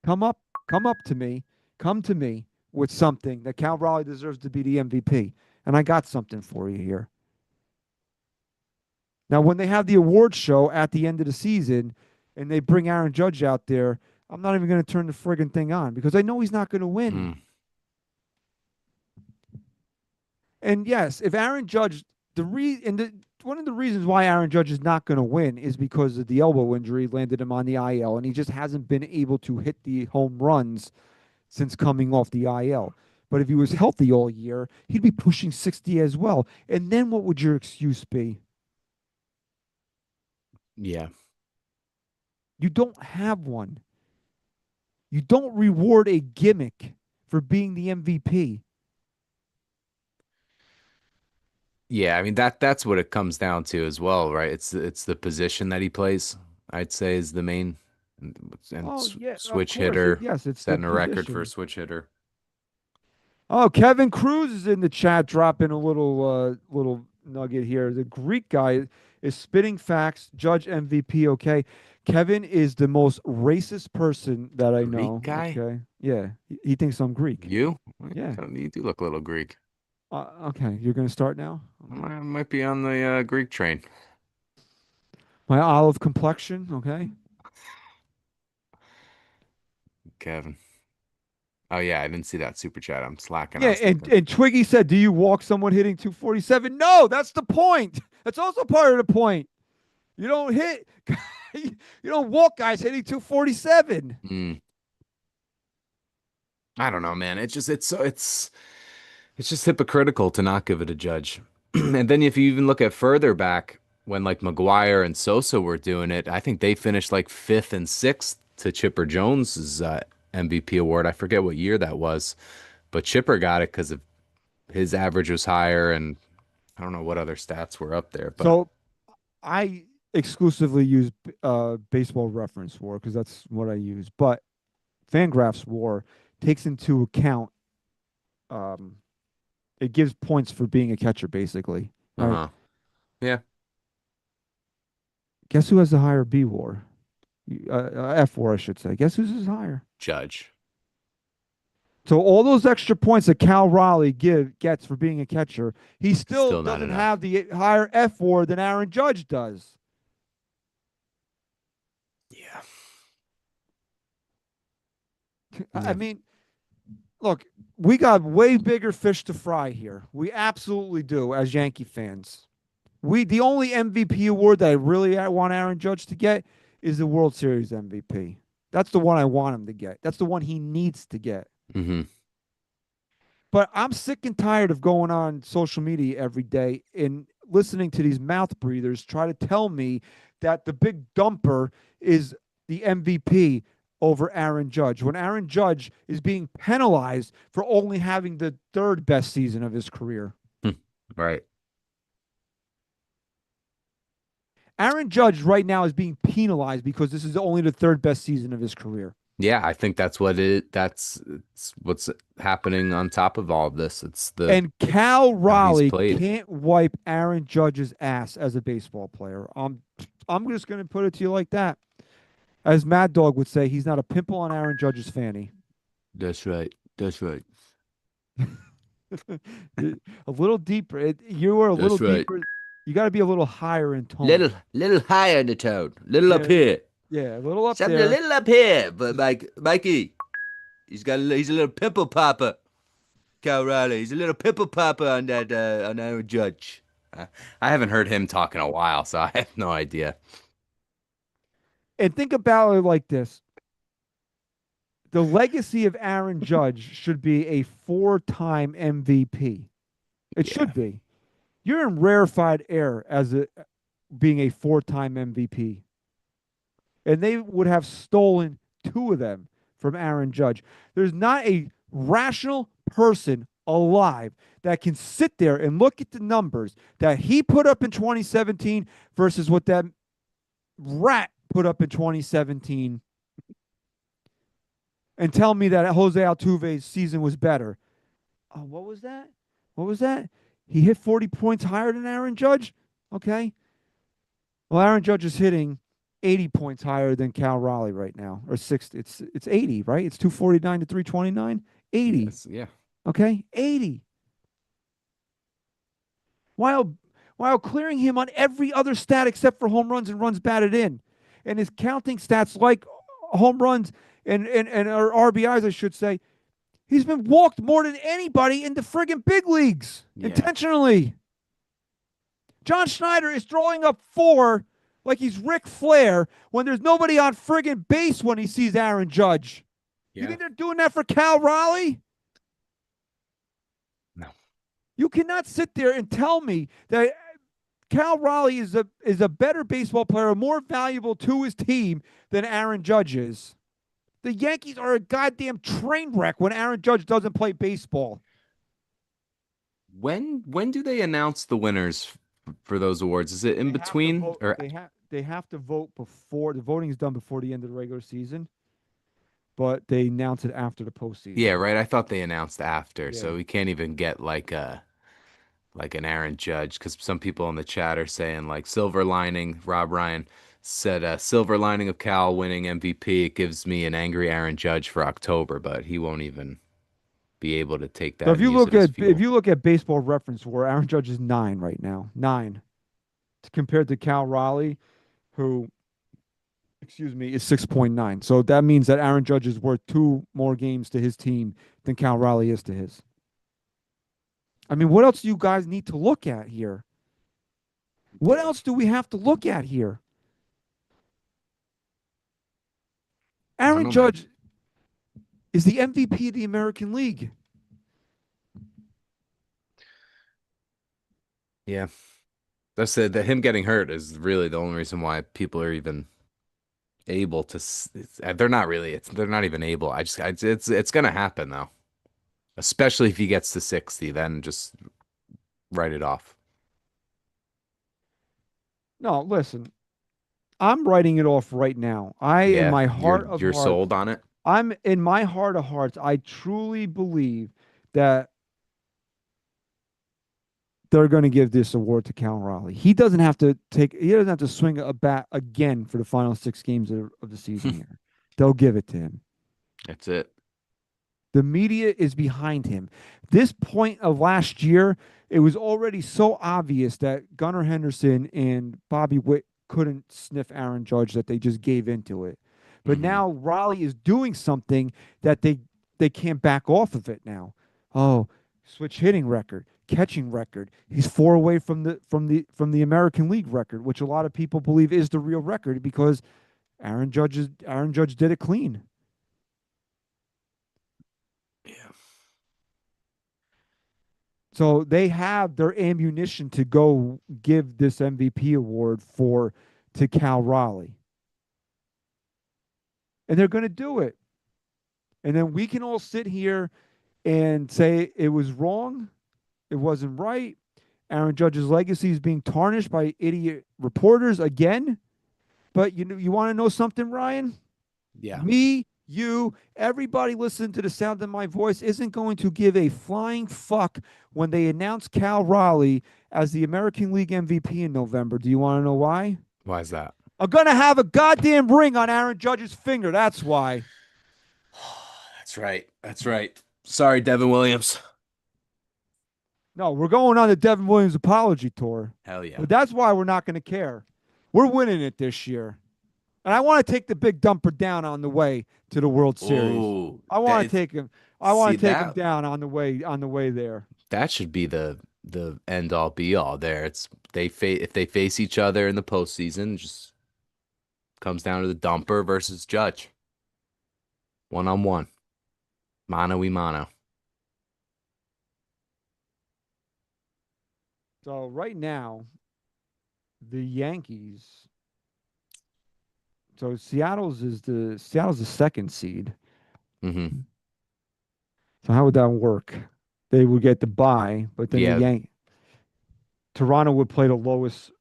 S3: Come up, come up to me, come to me with something that Cal Raleigh deserves to be the MVP. And I got something for you here. Now, when they have the award show at the end of the season and they bring Aaron Judge out there, I'm not even going to turn the friggin' thing on because I know he's not going to win.
S4: Mm.
S3: And yes, if Aaron Judge, one of the reasons why Aaron Judge is not going to win is because of the elbow injury landed him on the IL, and he just hasn't been able to hit the home runs since coming off the IL. But if he was healthy all year, he'd be pushing 60 as well. And then what would your excuse be?
S4: Yeah.
S3: You don't have one. You don't reward a gimmick for being the MVP.
S4: Yeah, I mean that's what it comes down to as well, right? It's the position that he plays, I'd say is the main and
S3: Oh, yeah, of
S4: switch
S3: course.
S4: hitter,
S3: Yes, it's the
S4: setting a record for a
S3: position.
S4: switch hitter.
S3: Oh, Kevin Cruz is in the chat, dropping a little nugget here. The Greek guy is spitting facts. Judge MVP. Okay, Kevin is the most racist person that I
S4: Greek
S3: know.
S4: guy?
S3: Okay, yeah, he thinks I'm Greek.
S4: You?
S3: Yeah.
S4: You do look a little Greek.
S3: Okay, you're gonna start now.
S4: Might be on the Greek train.
S3: My olive complexion. Okay.
S4: Kevin. Oh yeah, I didn't see that super chat. I'm slacking
S3: Yeah,
S4: on
S3: and
S4: sleeping.
S3: and Twiggy said, "Do you walk someone hitting 247?" No, that's the point. That's also part of the point. You don't hit. You don't walk guys hitting 247.
S4: Mm, I don't know, man. It's just hypocritical to not give it a judge. And then if you even look at further back when like McGuire and Sosa were doing it, I think they finished like fifth and sixth to Chipper Jones's MVP award. I forget what year that was, but Chipper got it because of his average was higher, and I don't know what other stats were up there, but
S3: So I exclusively use Baseball Reference War because that's what I use. But Fangraphs War takes into account um, it gives points for being a catcher, basically. Right?
S4: uh-huh. Yeah,
S3: Guess who has the higher B War? F War, I should say. Guess who's higher?
S4: judge.
S3: So all those extra points that Cal Raleigh gets for being a catcher, he still
S4: Still not
S3: doesn't
S4: enough.
S3: have the higher F War than Aaron Judge does.
S4: Yeah.
S3: I
S4: Yeah.
S3: mean, look, we got way bigger fish to fry here. We absolutely do as Yankee fans. The only MVP award that I really want Aaron Judge to get is the World Series MVP. That's the one I want him to get. That's the one he needs to get.
S4: Hmm.
S3: But I'm sick and tired of going on social media every day and listening to these mouth breathers try to tell me that the big dumper is the MVP over Aaron Judge when Aaron Judge is being penalized for only having the third best season of his career.
S4: Right.
S3: Aaron Judge right now is being penalized because this is only the third best season of his career.
S4: Yeah, I think that's it's what's happening on top of all of this. It's the
S3: And Cal
S4: how he's
S3: Raleigh
S4: played.
S3: can't wipe Aaron Judge's ass as a baseball player. I'm just going to put it to you like that. As Mad Dog would say, he's not a pimple on Aaron Judge's fanny.
S4: That's right. That's right.
S3: A little deeper. You are a little
S4: That's right.
S3: deeper. You got to be a little higher in tone.
S4: Little higher in the tone. Little up
S3: Yeah,
S4: here.
S3: yeah, a little up
S4: Something a
S3: there.
S4: little up here. But Mikey, he's a little pimple popper. Cal Riley, he's a little pimple popper on that on Aaron Judge. I haven't heard him talk in a while, so I have no idea.
S3: And think about it like this: the legacy of Aaron Judge should be a four-time MVP. It
S4: Yeah.
S3: should be. You're in rarefied air as being a four-time MVP, and they would have stolen two of them from Aaron Judge. There's not a rational person alive that can sit there and look at the numbers that he put up in 2017 versus what that rat put up in 2017 and tell me that Jose Altuve's season was better. Oh, what was that? What was that? He hit 40 points higher than Aaron Judge? Okay. Well, Aaron Judge is hitting 80 points higher than Cal Raleigh right now, or 60. It's 80, right? It's 249 to 329. 80.
S4: Yes, yeah.
S3: Okay, 80. While while clearing him on every other stat except for home runs and runs batted in, and his counting stats like home runs and or RBIs, I should say, he's been walked more than anybody in the friggin' big leagues
S4: Yeah.
S3: intentionally. John Schneider is throwing up four like he's Ric Flair when there's nobody on friggin' base when he sees Aaron Judge. You
S4: Yeah.
S3: think they're doing that for Cal Raleigh?
S4: No.
S3: You cannot sit there and tell me that Cal Raleigh is a better baseball player, more valuable to his team than Aaron Judge is. The Yankees are a goddamn train wreck when Aaron Judge doesn't play baseball.
S4: When do they announce the winners for those awards? Is it in
S3: They have to
S4: between
S3: vote.
S4: or
S3: They have to vote before the voting is done before the end of the regular season, but they announce it after the postseason.
S4: yeah, right? I thought they announced after,
S3: Yeah.
S4: so we can't even get like an Aaron Judge because some people in the chat are saying like silver lining. Rob Ryan said silver lining of Cal winning MVP. It gives me an angry Aaron Judge for October, but he won't even be able to take
S3: So
S4: that and use it as
S3: if
S4: fuel.
S3: you look at Baseball Reference, where Aaron Judge is 9 right now, 9 compared to Cal Raleigh, who excuse me, is 6.9. So that means that Aaron Judge is worth two more games to his team than Cal Raleigh is to his. I mean, what else do you guys need to look at here? What else do we have to look at here?
S4: I don't
S3: Aaron
S4: know, man.
S3: Judge is the MVP of the American League.
S4: Yeah, that's it. That him getting hurt is really the only reason why people are even able to. They're not really. They're not even able. It's gonna happen though, especially if he gets to 60. Then just write it off.
S3: No, listen, I'm writing it off right now. In
S4: Yeah,
S3: my
S4: you're
S3: heart of
S4: you're
S3: hearts,
S4: sold on it.
S3: I'm in my heart of hearts, I truly believe that they're going to give this award to Cal Raleigh. He doesn't have to swing a bat again for the final 6 games of the season here. They'll give it to him.
S4: That's it.
S3: The media is behind him. This point of last year, it was already so obvious that Gunnar Henderson and Bobby Witt couldn't sniff Aaron Judge that they just gave into it. But
S4: Hmm.
S3: now Raleigh is doing something that they can't back off of it now. Oh, switch hitting record, catching record. He's 4 away from the American League record, which a lot of people believe is the real record because Aaron Judge did it clean.
S4: Yeah.
S3: So they have their ammunition to go give this MVP award to Cal Raleigh. And they're going to do it. And then we can all sit here and say it was wrong, it wasn't right. Aaron Judge's legacy is being tarnished by idiot reporters again. But you want to know something, Ryan?
S4: Yeah.
S3: Me, you, everybody listening to the sound of my voice isn't going to give a flying fuck when they announce Cal Raleigh as the American League MVP in November. Do you want to know why?
S4: Why is that?
S3: I'm going to have a goddamn ring on Aaron Judge's finger. That's why.
S4: That's right. That's right. Sorry, Devin Williams.
S3: No, we're going on the Devin Williams apology tour.
S4: Hell yeah.
S3: But that's why we're not going to care. We're winning it this year. And I want to take the big dumper down on the way to the World Series.
S4: Oh,
S3: I want to take him. I want
S4: see
S3: to take him
S4: that
S3: down on the way there.
S4: that should be the end all be all there. It's if they face each other in the postseason, just comes down to the dumper versus Judge. 1-on-1. Mano y mano.
S3: So right now, the Yankees. So Seattle's the second seed.
S4: Mm-hmm.
S3: So how would that work? They would get the bye, but then
S4: Yeah.
S3: Toronto would play the lowest.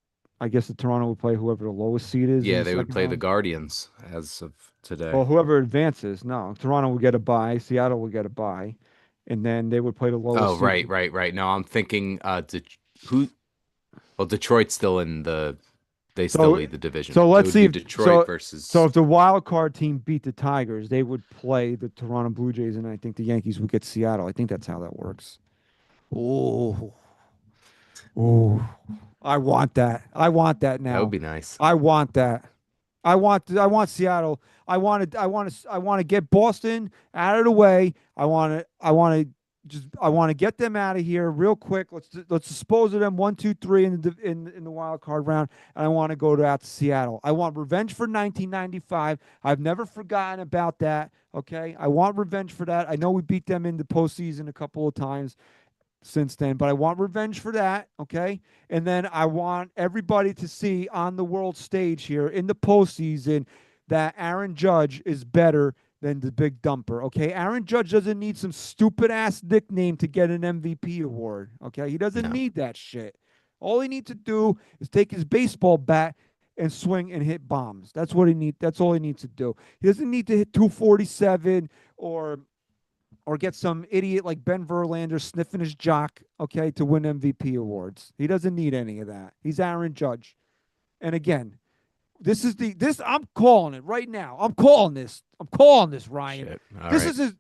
S3: I guess the Toronto would play whoever the lowest seed is in
S4: Yeah,
S3: the
S4: they would
S3: second
S4: play the
S3: round.
S4: Guardians as of today.
S3: Well, whoever advances. No, Toronto would get a bye. Seattle would get a bye, and then they would play the
S4: Oh,
S3: lowest
S4: right,
S3: seed.
S4: right, right. No, I'm thinking who well, Detroit's still in they still
S3: So
S4: lead the division.
S3: so
S4: So it
S3: let's
S4: would
S3: see
S4: be
S3: if
S4: Detroit
S3: so
S4: versus
S3: if the wild card team beat the Tigers, they would play the Toronto Blue Jays, and I think the Yankees would get Seattle. I think that's how that works. Oh, oh, I want that. I want that
S4: that would
S3: now.
S4: be nice.
S3: I want that. I want Seattle. I want to get Boston out of the way. I want to get them out of here real quick. Let's dispose of them 1, 2, 3 in the wild card round, and I want to go out to Seattle. I want revenge for 1995. I've never forgotten about that. Okay, I want revenge for that. I know we beat them in the postseason a couple of times since then, but I want revenge for that. Okay. And then I want everybody to see on the world stage here in the postseason that Aaron Judge is better than the big dumper. Okay. Aaron Judge doesn't need some stupid ass nickname to get an MVP award. Okay. He doesn't
S4: No.
S3: need that shit. All he needs to do is take his baseball bat and swing and hit bombs. That's what he needs. That's all he needs to do. He doesn't need to hit 247 or get some idiot like Ben Verlander sniffing his jock, okay, to win MVP awards. He doesn't need any of that. He's Aaron Judge. And again, this I'm calling it right now. I'm calling this. Ryan.
S4: Shit. All right.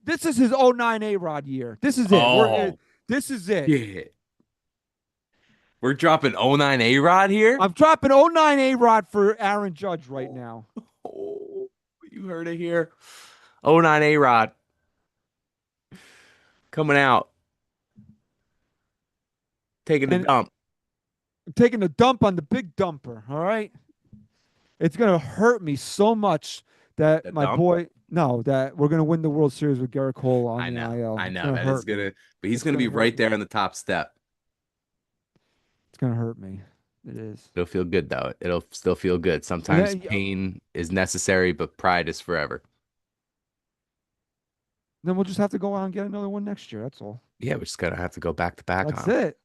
S3: This is his '09 A-Rod year. This is it.
S5: Oh,
S3: This is it.
S4: Yeah. We're dropping '09 A-Rod here?
S3: I'm dropping '09 A-Rod for Aaron Judge right now.
S4: Oh. You heard it here. Oh 09 A-Rod coming out, taking a
S3: And
S4: dump.
S3: I'm taking a dump on the big dumper. All right. It's gonna hurt me so much that
S4: The
S3: my
S4: dump?
S3: boy, no, that we're gonna win the World Series with Garrett Cole on the IL.
S4: I
S3: It's
S4: know
S3: gonna
S4: that is
S3: hurt
S4: gonna,
S3: me.
S4: but he's
S3: It's
S4: gonna be
S3: gonna hurt
S4: right
S3: me.
S4: there on the top step.
S3: It's gonna hurt me. It is.
S4: It'll feel good though. It'll still feel good.
S3: And
S4: Sometimes
S3: then,
S4: pain is necessary, but pride is forever.
S3: then we'll just have to go out and get another one next year. That's all.
S4: Yeah, we're just gonna have to go back to back
S3: That's
S4: on
S3: it.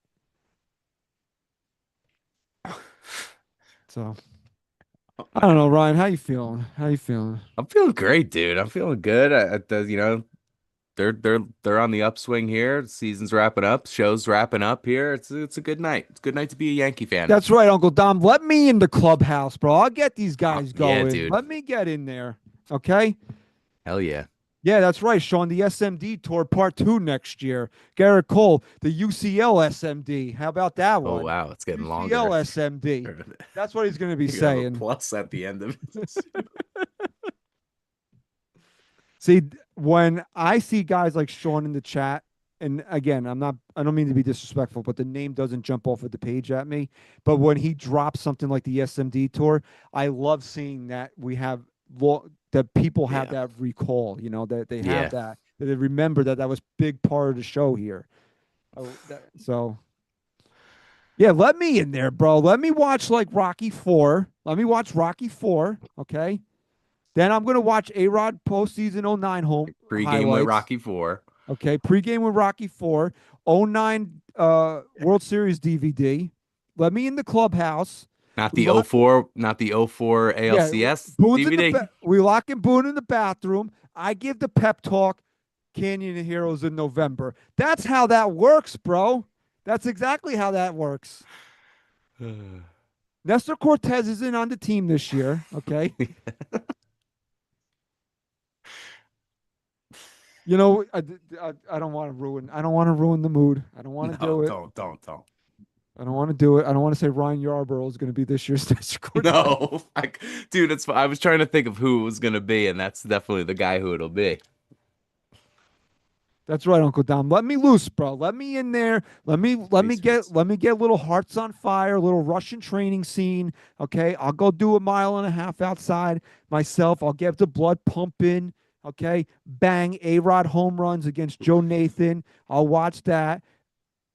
S3: So I don't
S4: him.
S3: know, Ryan. How you feeling? How you feeling?
S4: I'm feeling great, dude. I'm feeling good. They're on the upswing here. The season's wrapping up. Show's wrapping up here. It's a good night. It's a good night to be a Yankee fan.
S3: That's right, Uncle Dom. Let me in the clubhouse, bro. I'll get these guys
S4: Yeah,
S3: going.
S4: dude.
S3: Let me get in there. Okay.
S4: Hell yeah.
S3: Yeah, that's right, Sean. The SMD tour part 2 next year. Garrett Cole, the UCL SMD. How about that
S4: Oh
S3: one?
S4: wow, it's getting
S3: UCL
S4: longer.
S3: SMD.
S4: You're
S3: That's what he's going to be
S4: gonna have a
S3: saying.
S4: plus at the end of it.
S3: See, when I see guys like Sean in the chat, and again, I don't mean to be disrespectful, but the name doesn't jump off of the page at me. But when he drops something like the SMD tour, I love seeing that we have that people have
S4: Yeah.
S3: that recall, that they have
S4: Yeah.
S3: that they remember that was big part of the show here. So yeah, let me in there, bro. Let me watch like Rocky 4. Let me watch Rocky 4. Okay. Then I'm gonna watch A-Rod postseason '09 home
S4: Pre-game with
S3: highlights.
S4: Rocky 4.
S3: Okay, pregame with Rocky 4, '09 World Series DVD. Let me in the clubhouse.
S4: Not
S3: We
S4: the
S3: lock,
S4: 04, not the '04
S3: yeah,
S4: ALCS
S3: Boone's in the
S4: DVD.
S3: we lock and Boone in the bathroom. I give the pep talk. Canyon of Heroes in November. That's how that works, bro. That's exactly how that works. Nestor Cortez isn't on the team this year. Okay. I don't want to ruin. I don't want to ruin the mood. I don't want to
S4: No,
S3: do it.
S4: don't.
S3: I don't want to do it. I don't want to say Ryan Yarborough is going to be this year's Nestor Cortez.
S4: No, dude, I was trying to think of who it was gonna be, and that's definitely the guy who it'll be.
S3: That's right, Uncle Dom. Let me loose, bro. Let me in there.
S4: Sweet.
S3: Let me get little hearts on fire, a little Russian training scene. Okay. I'll go do a mile and a half outside myself. I'll get the blood pumping. Okay. Bang. A-Rod home runs against Joe Nathan. I'll watch that.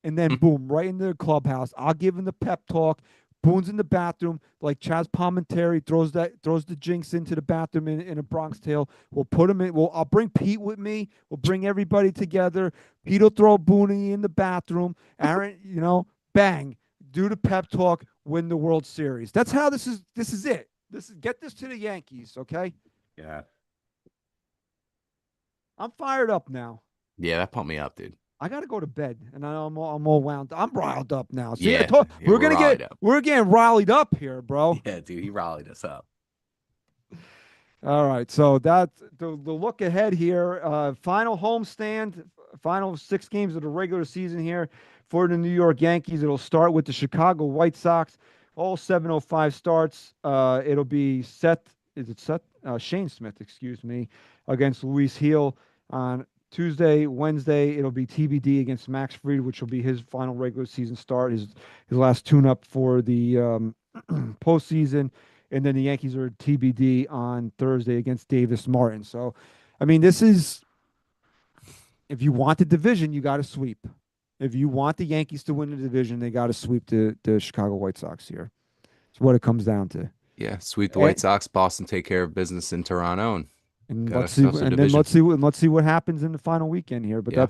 S3: And then boom, right into the clubhouse. I'll give him the pep talk. Boone's in the bathroom, like Chaz Palminteri throws the jinx into the bathroom in a Bronx Tale. We'll put him in. I'll bring Pete with me. We'll bring everybody together. Pete'll throw Booney in the bathroom. Aaron, bang, do the pep talk, win the World Series. That's how this is. This is it. Get this to the Yankees, okay?
S4: Yeah.
S3: I'm fired up now.
S4: Yeah, that pumped me up, dude.
S3: I got to go to bed, and I'm all wound. I'm riled up now. See,
S4: Yeah, yeah,
S3: we're getting rallied up here, bro.
S4: Yeah, dude, he rallied us up.
S3: All right, so that's the look ahead here. Final homestand, final 6 games of the regular season here for the New York Yankees. It'll start with the Chicago White Sox. All 7:05 starts. It'll be Seth. Is it Seth? Shane Smith, excuse me, against Luis Heel on Tuesday. Wednesday, it'll be TBD against Max Fried, which will be his final regular season start, his last tune-up for the postseason. And then the Yankees are TBD on Thursday against Davis Martin. So, I mean, this is, if you want the division, you got to sweep. If you want the Yankees to win the division, they got to sweep the Chicago White Sox here. It's what it comes down to.
S4: Yeah, sweep the
S3: Eh,
S4: White Sox. Boston take care of business in Toronto, and
S3: And
S4: got
S3: let's see,
S4: ourselves a
S3: and then
S4: division.
S3: let's see what happens in the final weekend here. But
S4: Yeah.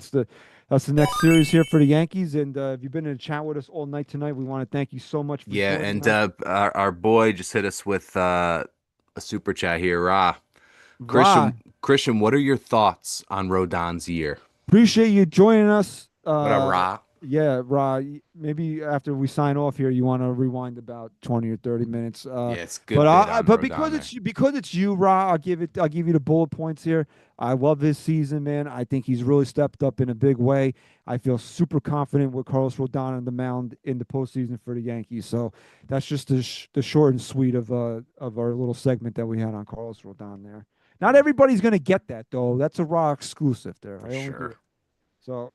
S3: that's the next series here for the Yankees. And if you've been in a chat with us all night tonight, we want to thank you so much for
S4: Yeah,
S3: joining
S4: and
S3: us.
S4: our boy just hit us with a super chat here.
S3: Ra,
S4: Christian, what are your thoughts on Rodon's year?
S3: appreciate you joining us.
S4: What up, Ra?
S3: Yeah, Ra, maybe after we sign off here, you want to rewind about 20 or 30 minutes.
S4: Yeah, it's good
S3: But
S4: bit
S3: I
S4: on
S3: but
S4: Rodon there.
S3: because it's you, Ra, I'll give you the bullet points here. I love his season, man. I think he's really stepped up in a big way. I feel super confident with Carlos Rodon on the mound in the postseason for the Yankees. So that's just the short and sweet of our little segment that we had on Carlos Rodon there. Not everybody's going to get that, though. That's a Raw exclusive there.
S5: For
S3: I only do
S5: sure.
S3: it. So,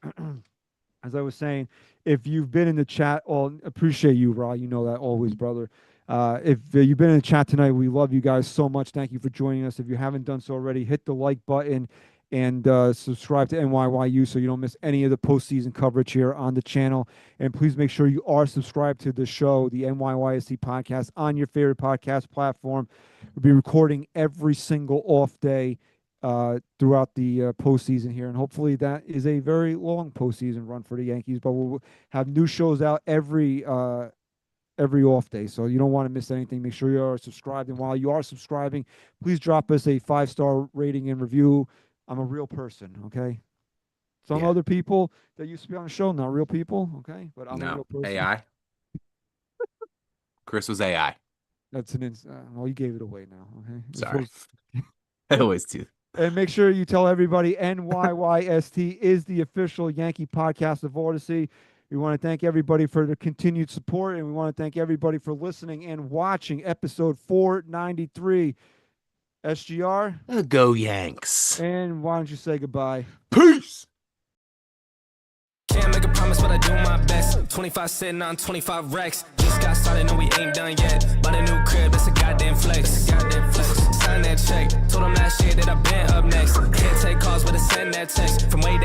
S3: as I was saying, if you've been in the chat, appreciate you, Raw. You know that always, brother. If you've been in the chat tonight, we love you guys so much. Thank you for joining us. If you haven't done so already, hit the like button and subscribe to NYYU so you don't miss any of the postseason coverage here on the channel. And please make sure you are subscribed to the show, the NYYSC podcast, on your favorite podcast platform. We'll be recording every single off day throughout the postseason here. And hopefully that is a very long postseason run for the Yankees. But we'll have new shows out every off day, so you don't want to miss anything. Make sure you are subscribed, and while you are subscribing, please drop us a 5-star rating and review. I'm a real person, okay? Some
S4: Yeah.
S3: other people that used to be on the show, not real people, okay? But I'm a real
S4: No,
S3: person.
S4: AI. Chris was AI.
S3: That's well, you gave it away now, okay?
S4: Sorry. I always do.
S3: And make sure you tell everybody NYYST is the official Yankee podcast of Odyssey. We want to thank everybody for the continued support, and we want to thank everybody for listening and watching episode 493. SGR,
S5: Go Yanks.
S3: and why don't you say goodbye?
S5: Peace.
S6: Can't make a promise, but I do my best. 25 sitting on 25 racks. Just got started, no, we ain't done yet. Bought a new crib, that's a goddamn flex. Sign that check. Told them last year that I been up next. Can't take calls, but I send that text. From way down.